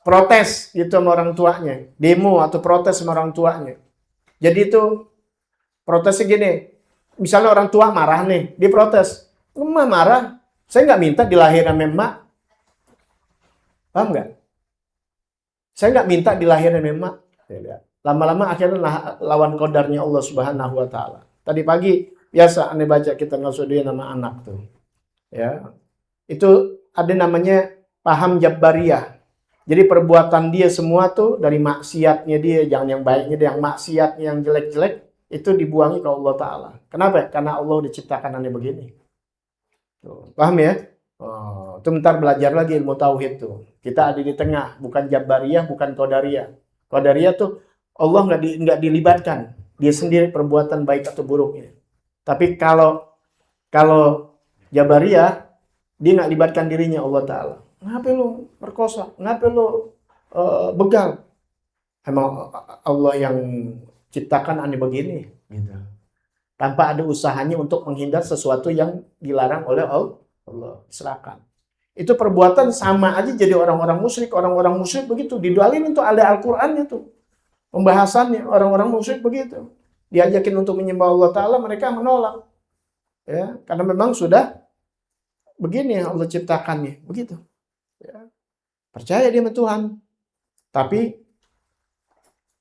Protes gitu sama orang tuanya. Demo atau protes sama orang tuanya. Jadi itu protesnya gini. Misalnya orang tua marah nih, dia protes. Emak marah, saya nggak minta dilahirkan sama emak. Paham nggak? Saya nggak minta dilahirin memang. Lama-lama akhirnya lawan kodarnya Allah Subhanahu wa taala. Tadi pagi biasa aneh baca kita ngasudiin nama anak tuh. Ya. Itu ada namanya paham Jabariyah. Jadi perbuatan dia semua tuh dari maksiatnya dia, jangan yang baiknya dia, yang maksiatnya, yang jelek-jelek itu dibuangi ke Allah Ta'ala. Kenapa? Karena Allah udah ciptakan aneh begini. Tuh, paham ya? Oh, itu bentar belajar lagi ilmu tauhid tuh. Kita ada di tengah, bukan Jabariyah, bukan Qadariyah. Qadariyah tuh Allah nggak dilibatkan. Dia sendiri perbuatan baik atau buruknya. Tapi kalau Jabariyah, dia nggak libatkan dirinya Allah Ta'ala. Ngapa lu perkosa? Ngapa lu begal? Emang Allah yang ciptakan aneh begini, gitu. Tanpa ada usahanya untuk menghindar sesuatu yang dilarang oleh Allah. Silakan. Itu perbuatan sama aja jadi orang-orang musyrik. Orang-orang musyrik begitu. Didalilin itu ada Al-Qur'annya tuh. Pembahasannya orang-orang musyrik begitu. Diajakin untuk menyembah Allah Ta'ala, mereka menolak. Ya, karena memang sudah begini yang Allah ciptakannya. Begitu. Ya. Percaya dia sama Tuhan, tapi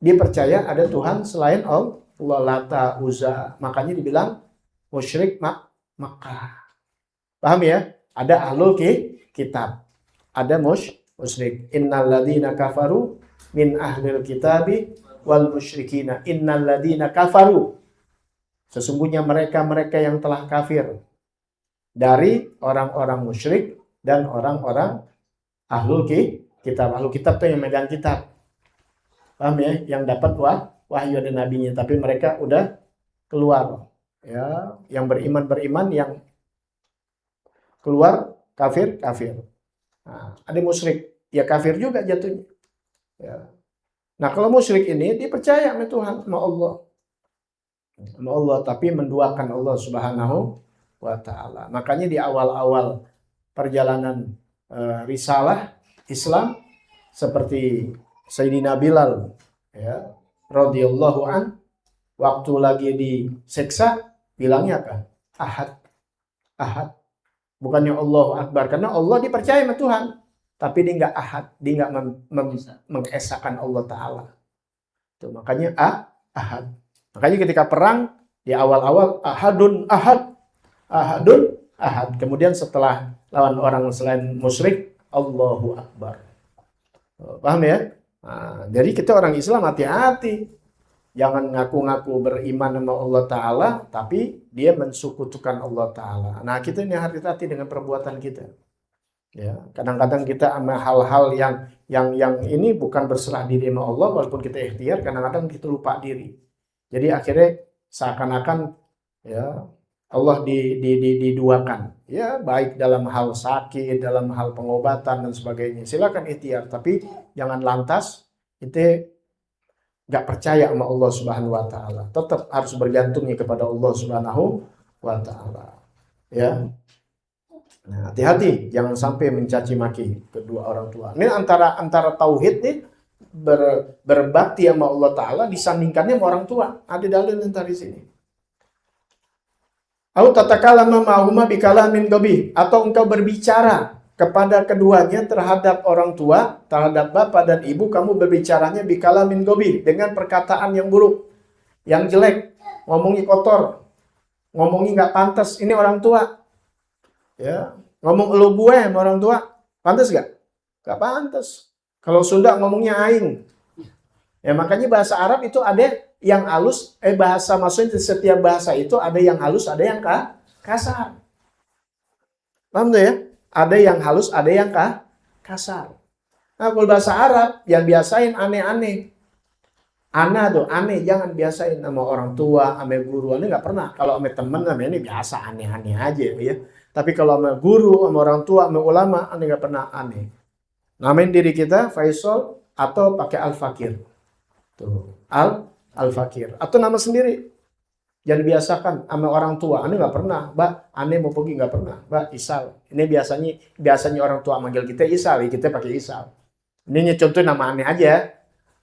dia percaya ada Tuhan selain Allah, Lata, Uzza. Makanya dibilang musyrik Makkah. Paham ya? Ada ahlul kitab, ada musyrik. Innal ladzina kafaru min ahlil kitabi wal musyrikina. Innal ladzina kafaru. Sesungguhnya mereka yang telah kafir dari orang-orang musyrik dan orang-orang ahlul kitab. Ahlul kitab itu yang megang kitab. Paham ya? Yang dapat wahyu dari nabinya, tapi mereka udah keluar. Ya, yang beriman, yang keluar kafir. Nah, ada musyrik, ya kafir juga jatuhnya. Ya. Nah, kalau musyrik ini dia percaya sama Tuhan, sama Allah, tapi menduakan Allah Subhanahu wa taala. Makanya di awal-awal perjalanan risalah Islam seperti Sayyidina Bilal ya radhiyallahu an, waktu lagi disiksa bilangnya apa? Ahad. Bukannya Allahu Akbar, karena Allah dipercaya sama Tuhan, tapi dia nggak ahad, dia nggak mengesakan Allah Ta'ala. Itu makanya ahad. Makanya ketika perang di awal-awal ahad. Kemudian setelah lawan orang selain musyrik, Allahu Akbar. Paham ya? Nah, jadi kita orang Islam hati-hati. Jangan ngaku-ngaku beriman sama Allah Ta'ala, tapi dia mensukutukan Allah Ta'ala. Nah, kita ini hati-hati dengan perbuatan kita. Ya, kadang-kadang kita sama hal-hal yang ini bukan berserah diri sama Allah, walaupun kita ikhtiar, kadang-kadang kita lupa diri. Jadi akhirnya seakan-akan ya Allah diduakan. Ya, baik dalam hal sakit, dalam hal pengobatan dan sebagainya. Silakan ikhtiar, tapi jangan lantas itu nggak percaya sama Allah Subhanahu wa taala. Tetap harus bergantungnya kepada Allah Subhanahu wa taala. Ya. Nah, hati-hati jangan sampai mencaci maki kedua orang tua. Ini antara tauhid nih berbakti sama Allah taala disandingkannya sama orang tua. Ada dalil di sini. Au tatakallama ma'huma bikalamin ghabi, atau engkau berbicara kepada keduanya terhadap orang tua, terhadap bapak dan ibu, kamu berbicaranya bikalamin ghabi, dengan perkataan yang buruk, yang jelek, ngomongnya kotor, ngomongnya nggak pantas. Ini orang tua. Ya, ngomong elu gue sama orang tua, pantas nggak? Nggak pantas. Kalau Sunda ngomongnya aing. Ya, makanya bahasa Arab itu ada yang halus, maksudnya setiap bahasa itu ada yang halus, ada yang kasar. Paham tuh ya? Ada yang halus, ada yang kasar. Nah, kalau bahasa Arab yang biasain aneh-aneh. Ana tuh aneh, jangan biasain sama orang tua, sama guru. Aneh nggak pernah. Kalau sama temen, sama ini biasa aneh-aneh aja ya. Tapi kalau sama guru, sama orang tua, sama ulama, aneh nggak pernah aneh. Namain diri kita Faisal atau pakai Al-Fakir. Tuh, Al-Fakir. Atau nama sendiri. Jangan biasakan sama orang tua. Aneh nggak pernah. Mbak, aneh mau pergi nggak pernah. Mbak, Isal. Ini biasanya orang tua manggil kita Isal, kita pakai Isal. Ini contoh nama aneh aja.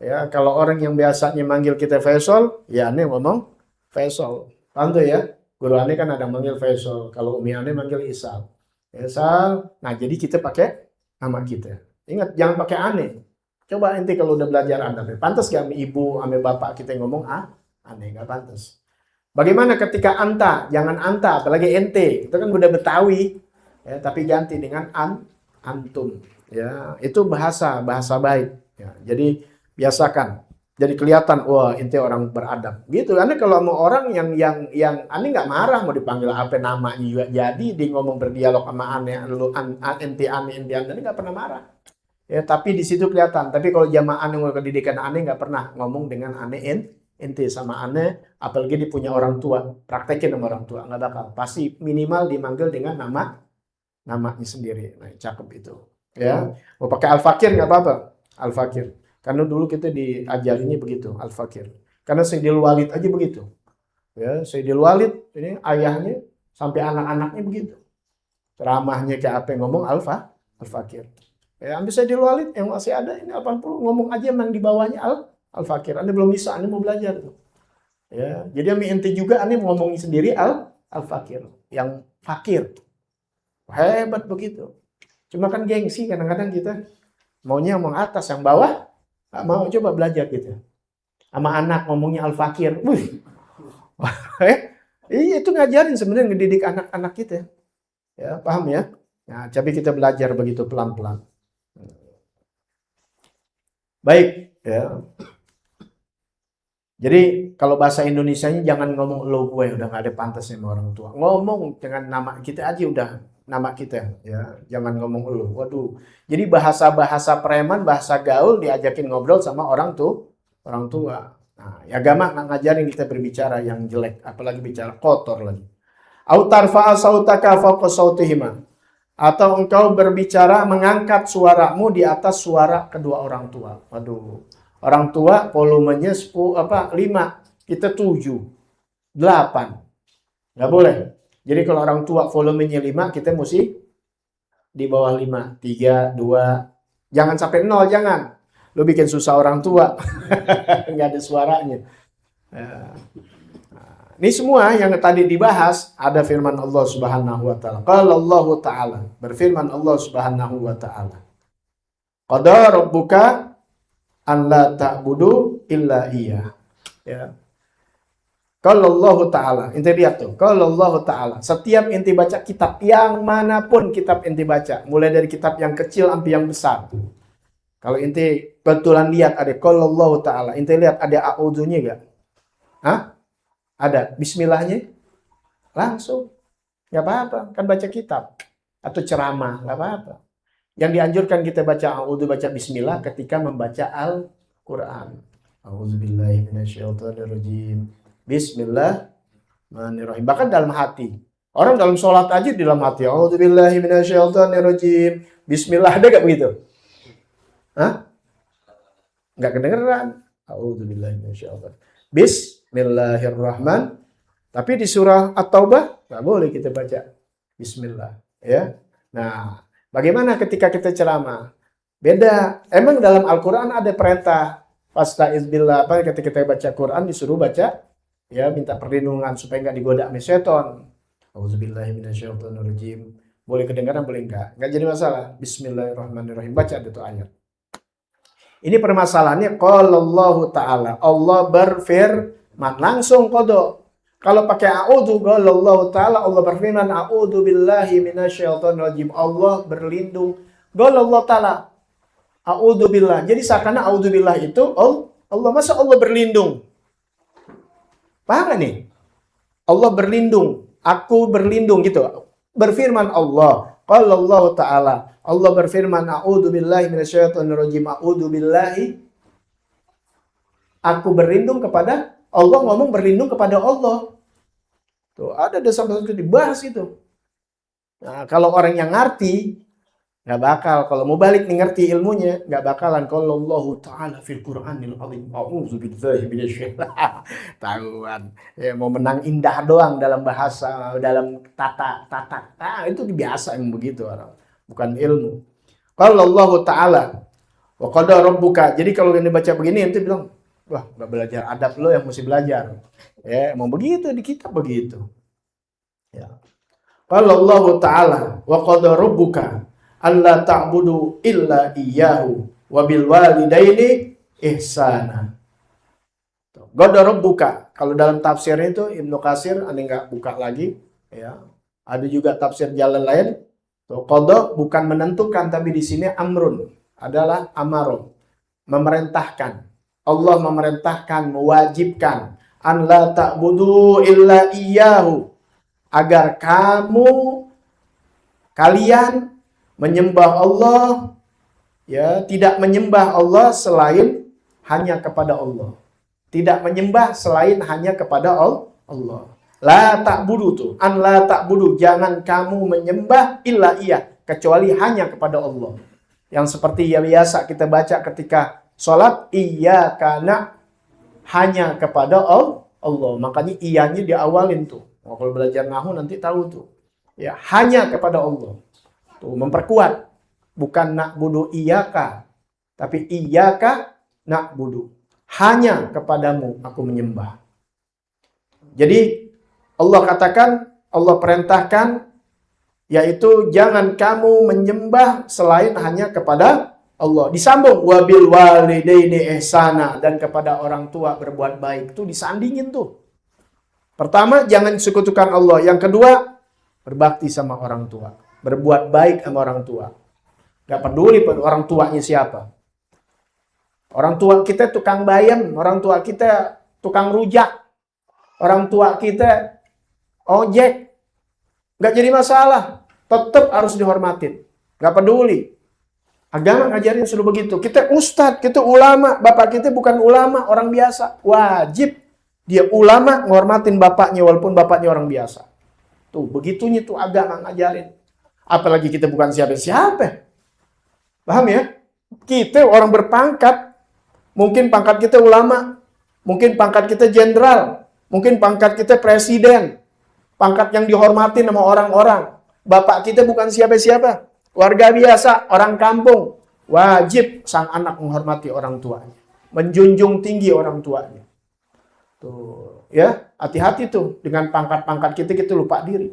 Ya, kalau orang yang biasanya manggil kita Faisal, ya aneh ngomong Faisal. Paham tuh ya? Guru aneh kan ada manggil Faisal. Kalau umi aneh manggil Isal. Isal. Nah, jadi kita pakai nama kita. Ingat, jangan pakai aneh. Coba ente kalau udah belajar adab, pantas gak sama ibu, sama bapak kita yang ngomong aneh, gak pantas. Bagaimana ketika anta, jangan anta, apalagi ente, itu kan udah Betawi, ya, tapi ganti dengan antum, ya, itu bahasa baik, ya. Jadi biasakan, jadi kelihatan, wah ente orang beradab, gitu. Karena kalau mau orang yang aneh nggak marah, mau dipanggil apa namanya juga, jadi dia ngomong berdialog sama aneh, lu ente aneh, ente nggak pernah marah. Ya, tapi di situ kelihatan. Tapi kalau jamaah yang pendidikan aneh nggak pernah ngomong dengan aneh ente sama aneh, apalagi dia punya orang tua, praktekin sama orang tua nggak bakal. Pasti minimal dimanggil dengan namanya sendiri. Nah, cakep itu. Ya, mau pakai al-fakir nggak apa-apa. Al-fakir. Karena dulu kita diajarinnya begitu, al-fakir. Karena Sayyidil Walid aja begitu. Ya, Sayyidil Walid ini ayahnya sampai anak-anaknya begitu. Ceramahnya kayak apa yang ngomong al-fakir. Ya, ambil Sayyidil Walid yang masih ada ini 80 ngomong aja yang di bawahnya al-fakir. Anda belum bisa, Anda mau belajar tuh. Ya, jadi ambil ente juga Anda ngomongin sendiri al-fakir, yang fakir. Hebat begitu. Cuma kan gengsi kadang-kadang kita maunya ngomong atas, yang bawah nggak mau. Coba belajar gitu. Sama anak ngomongnya al-fakir. Iya, itu ngajarin sebenarnya, ngedidik anak-anak kita. Ya, paham ya? Nah, tapi kita belajar begitu pelan-pelan. Baik, ya. Jadi kalau bahasa Indonesianya jangan ngomong lo gue, udah nggak ada pantasnya sama orang tua. Ngomong dengan nama kita aja udah, nama kita, ya. Jangan ngomong lo. Waduh. Jadi bahasa-bahasa preman, bahasa gaul diajakin ngobrol sama orang tua. Nah, ya agama nggak ngajarin kita berbicara yang jelek, apalagi bicara kotor lagi. Au tarfa'a sautaka fawqa sautihima. Atau engkau berbicara mengangkat suaramu di atas suara kedua orang tua. Waduh. Orang tua volumenya 5, kita 7, 8. Nggak boleh. Jadi kalau orang tua volumenya 5, kita mesti di bawah 5, 3, 2. Jangan sampai 0, jangan. Lu bikin susah orang tua. Nggak ada suaranya. Ini semua yang tadi dibahas ada firman Allah Subhanahu wa taala. Qala Allah taala, berfirman Allah Subhanahu wa taala. Qada rabbuka an la ta'budu illa iyyah. Ya. Qala Allah taala, ente lihat tuh. Qala Allah taala, setiap ente baca kitab yang manapun kitab ente baca, mulai dari kitab yang kecil sampai yang besar. Kalau ente betulan lihat ada qala Allah taala, ente lihat ada a'udzunya enggak? Hah? Ada bismillahnya langsung, nggak apa-apa, kan baca kitab atau ceramah nggak apa-apa. Yang dianjurkan kita baca a'udzu, baca bismillah ketika membaca Al-Quran. A'udzubillahi minasyaitonirrajim. Bismillahirrahmanirrahim. Bahkan dalam hati. Orang dalam sholat aja di dalam hati. A'udzubillahi minasyaitonirrajim. Bismillah, ada nggak begitu? Hah? Nggak kedengeran. A'udzubillahi minasyaitonirrajim. Bismillahirrahmanirrahim. Tapi di surah At-Taubah nggak boleh kita baca Bismillah, ya. Nah, bagaimana ketika kita ceramah? Beda. Emang dalam Al-Quran ada perintah fasta'iz billah, ketika kita baca Quran disuruh baca, ya, minta perlindungan supaya nggak digoda sama setan. Auzubillahi minasyaitonirrajim. Boleh kedengaran, boleh nggak jadi masalah. Bismillahirrahmanirrahim. Baca itu ayat. Ini permasalahannya qala Allah taala. Allah berfirman, langsung qada. Kalau pakai a'udzu qala Allah taala, Allah berfirman a'udzu billahi minasyaitonir rajim. Allah berlindung. Qala Allah taala a'udzu billah. Jadi seakan a'udzu billah itu Allah, masa Allah berlindung? Paham gak nih? Allah berlindung, aku berlindung gitu. Berfirman Allah, qala Allah taala. Allah berfirman, a'udzu billahi minasyaitonir rajim. A'udzu billahi, aku berlindung kepada Allah, ngomong berlindung kepada Allah. Tuh, ada sampai dibahas itu. Nah, kalau orang yang ngerti, nggak bakal. Kalau mau balik nih ngerti ilmunya, nggak bakalan. Qala Allah taala fil Qur'anil azim. A'udzu billahi minasyaitonir. Tahuan. Ya, mau menang indah doang dalam bahasa, dalam tata. Itu biasa yang begitu orang. Bukan ilmu. Qala Allah taala wa qada rabbuka. Jadi kalau ini baca begini ente bilang, wah, nggak belajar adab, lo yang mesti belajar. Ya, mau begitu di kitab begitu. Ya. Qala Allah taala wa qada rabbuka alla ta'budu illa iyyahu Wabil walidaini ihsana. Qadara rabbuka. Kalau dalam tafsir itu Ibnu Katsir ada nggak buka lagi ya. Ada juga tafsir jalan lain. Qada bukan menentukan tapi di sini amrun adalah amaron. Memerintahkan. Allah memerintahkan, mewajibkan an la ta'budu illa iyyahu. Agar kalian menyembah Allah ya, tidak menyembah Allah selain hanya kepada Allah. Tidak menyembah selain hanya kepada Allah. La ta'budu tuh, an la ta'budu, jangan kamu menyembah illa iya, kecuali hanya kepada Allah. Yang seperti yang biasa kita baca ketika sholat, iyyaka hanya kepada Allah. Makanya iyanya diawalin tuh. Kalau belajar nahu nanti tahu tuh. Ya, hanya kepada Allah. Tuh, memperkuat. Bukan na'budu iyyaka, tapi iyyaka na'budu. Hanya kepadamu aku menyembah. Jadi Allah katakan, Allah perintahkan, yaitu jangan kamu menyembah selain hanya kepada Allah. Disambung wabil walidaini ihsana, dan kepada orang tua berbuat baik. Itu disandingin tuh. Pertama, jangan sekutukan Allah. Yang kedua, berbakti sama orang tua. Berbuat baik sama orang tua. Gak peduli orang tuanya siapa. Orang tua kita tukang bayam, orang tua kita tukang rujak, orang tua kita ojek. Gak jadi masalah. Tetap harus dihormatin. Gak peduli. Agama ngajarin sudah begitu. Kita ustadz, kita ulama. Bapak kita bukan ulama, orang biasa. Wajib dia ulama menghormatin bapaknya walaupun bapaknya orang biasa. Tuh, begitunya tuh agama ngajarin. Apalagi kita bukan siapa-siapa. Paham ya? Kita orang berpangkat. Mungkin pangkat kita ulama, mungkin pangkat kita jenderal, mungkin pangkat kita presiden, pangkat yang dihormati sama orang-orang. Bapak kita bukan siapa-siapa, warga biasa, orang kampung. Wajib sang anak menghormati orang tuanya, menjunjung tinggi orang tuanya. Tuh, ya, hati-hati tuh dengan pangkat-pangkat kita lupa diri.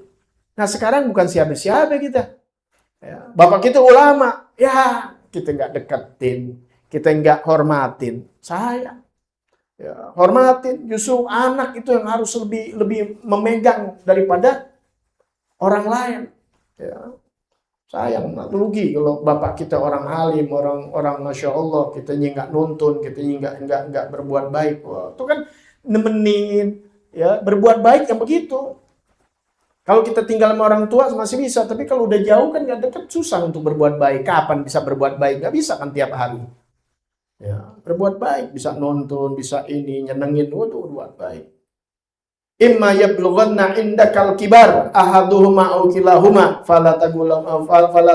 Nah sekarang bukan siapa-siapa kita. Ya, bapak kita ulama, ya kita nggak deketin. Kita nggak hormatin, sayang. Ya, hormatin, justru anak itu yang harus lebih memegang daripada orang lain. Ya, sayang, rugi kalau bapak kita orang alim, orang masya Allah, kita nggak nuntun, kita nggak berbuat baik. Wah, itu kan nemenin, ya berbuat baik yang begitu. Kalau kita tinggal sama orang tua masih bisa, tapi kalau udah jauh kan nggak deket, susah untuk berbuat baik. Kapan bisa berbuat baik? Nggak bisa kan tiap hari. Ya, berbuat baik, bisa nonton, bisa ini, nyenengin, waduh, berbuat baik. Imma yablughanna indakal kibar ahaduhuma aw kilahuma fala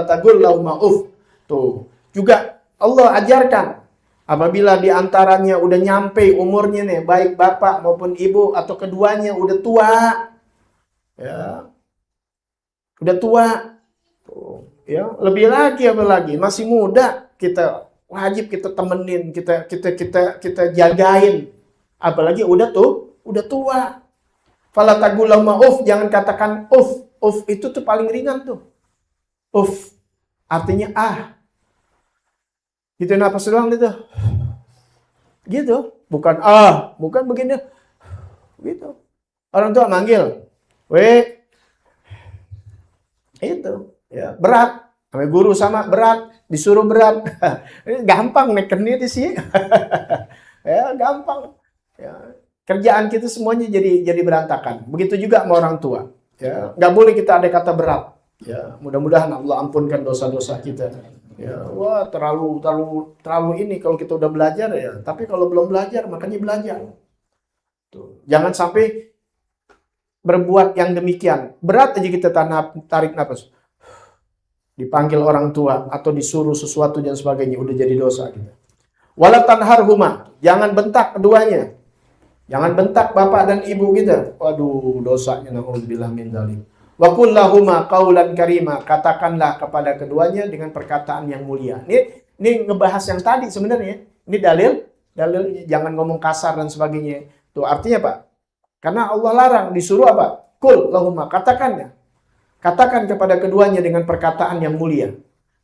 taqul lahumā uff. Tuh, juga Allah ajarkan apabila di antaranya udah nyampe umurnya nih, baik bapak maupun ibu atau keduanya udah tua. Ya. Udah tua. Tuh, ya, lebih lagi apalagi masih muda, kita wajib kita temenin, kita jagain. Apalagi udah tua. Fala taqul lahumā uff, jangan katakan uff. Uff itu tuh paling ringan tuh. Uff artinya Gitu napas doang gitu. Gitu, bukan bukan begini. Gitu. Orang tua manggil, "Weh." Itu, ya, berat. Sampai guru sama berat, disuruh berat. Ini gampang nekennya di sini. Ya, gampang. Ya, kerjaan kita semuanya jadi berantakan. Begitu juga sama orang tua. Ya, nggak boleh kita ada kata berat. Ya, mudah-mudahan Allah ampunkan dosa-dosa kita. Ya, wah terlalu ini kalau kita udah belajar ya. Tapi kalau belum belajar makanya belajar. Tuh. Jangan sampai berbuat yang demikian. Berat aja kita tarik nafas. Dipanggil orang tua atau disuruh sesuatu dan sebagainya udah jadi dosa gitu. Wala tanharhuma, jangan bentak keduanya. Jangan bentak bapak dan ibu kita. Waduh, dosanya naudzubillah min dzalik. Wa qul lahumā qaulan karīmā, katakanlah kepada keduanya dengan perkataan yang mulia. Ini ngebahas yang tadi sebenarnya. Ini dalil jangan ngomong kasar dan sebagainya. Tuh artinya Pak, karena Allah larang, disuruh apa? Qul lahumā, katakannya. Katakan kepada keduanya dengan perkataan yang mulia.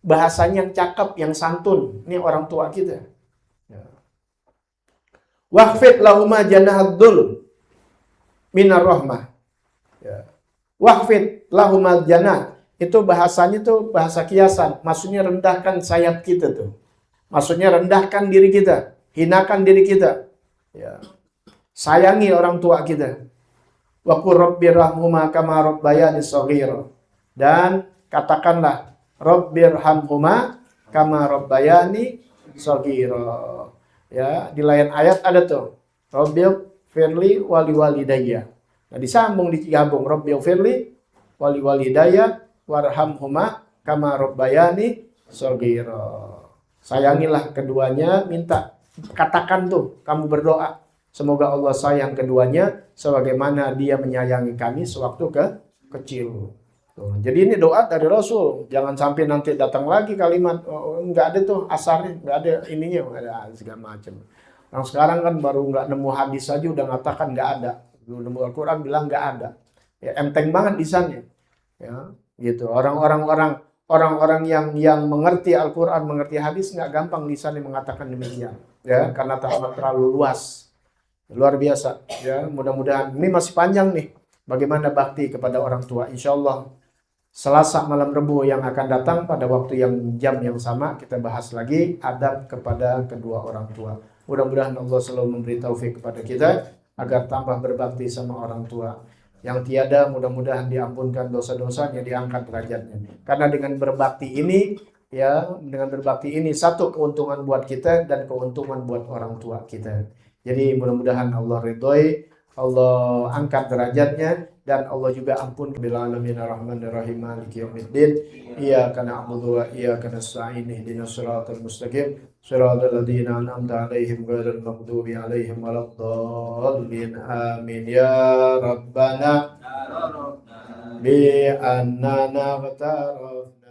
bahasanya yang cakep, yang santun. Ini orang tua kita. Ya. Wahfid lahuma janahadzul minar rahmah. Ya. Wahfid lahuma janah. Itu bahasanya tuh bahasa kiasan. Maksudnya rendahkan sayap kita tuh. Maksudnya rendahkan diri kita. Hinakan diri kita. Ya. Sayangi orang tua kita. Wa qur rabbirhamhuma kama rabbayani shaghira. Dan katakanlah rabbirhamhuma kama rabbayani shaghira. Ya, di lain ayat ada tuh. Rabbil firli wali walidayya. Nah, disambung digabung Rabbil firli wali walidayya warhamhuma kama rabbayani shaghira. Sayangilah keduanya, minta katakan tuh kamu berdoa. Semoga Allah sayang keduanya sebagaimana dia menyayangi kami sewaktu kecil. Tuh. Jadi ini doa dari Rasul. Jangan sampai nanti datang lagi kalimat nggak ada tuh asarnya, nggak ada ininya, nggak ada segala macam. Yang sekarang kan baru nggak nemu hadis saja udah ngatakan nggak ada. Belum nemu Al-Quran bilang nggak ada. Ya, enteng banget lisannya. Ya, gitu. Orang-orang yang mengerti Al-Quran, mengerti hadis nggak gampang lisannya mengatakan demikian. Ya, karena terlalu luas. Luar biasa, ya. Mudah-mudahan ini masih panjang nih. Bagaimana bakti kepada orang tua. Insya Allah Selasa malam Rebu yang akan datang pada waktu jam yang sama kita bahas lagi adab kepada kedua orang tua. Mudah-mudahan Allah selalu memberi taufik kepada kita agar tambah berbakti sama orang tua. Yang tiada mudah-mudahan diampunkan dosa-dosanya, diangkat derajatnya. Karena dengan berbakti ini, ya, dengan berbakti ini satu keuntungan buat kita dan keuntungan buat orang tua kita. Jadi mudah-mudahan Allah ridhoi, Allah angkat derajatnya, dan Allah juga ampun bil alamin arrahmanir rahim maliki yaumiddin. Iyyaka na'budu wa iyyaka nasta'in ihdinas siratal mustaqim siratal ladzina an'amta 'alaihim ghairil maghdubi 'alaihim waladdallin. Amin ya rabbana bi annana ghataraf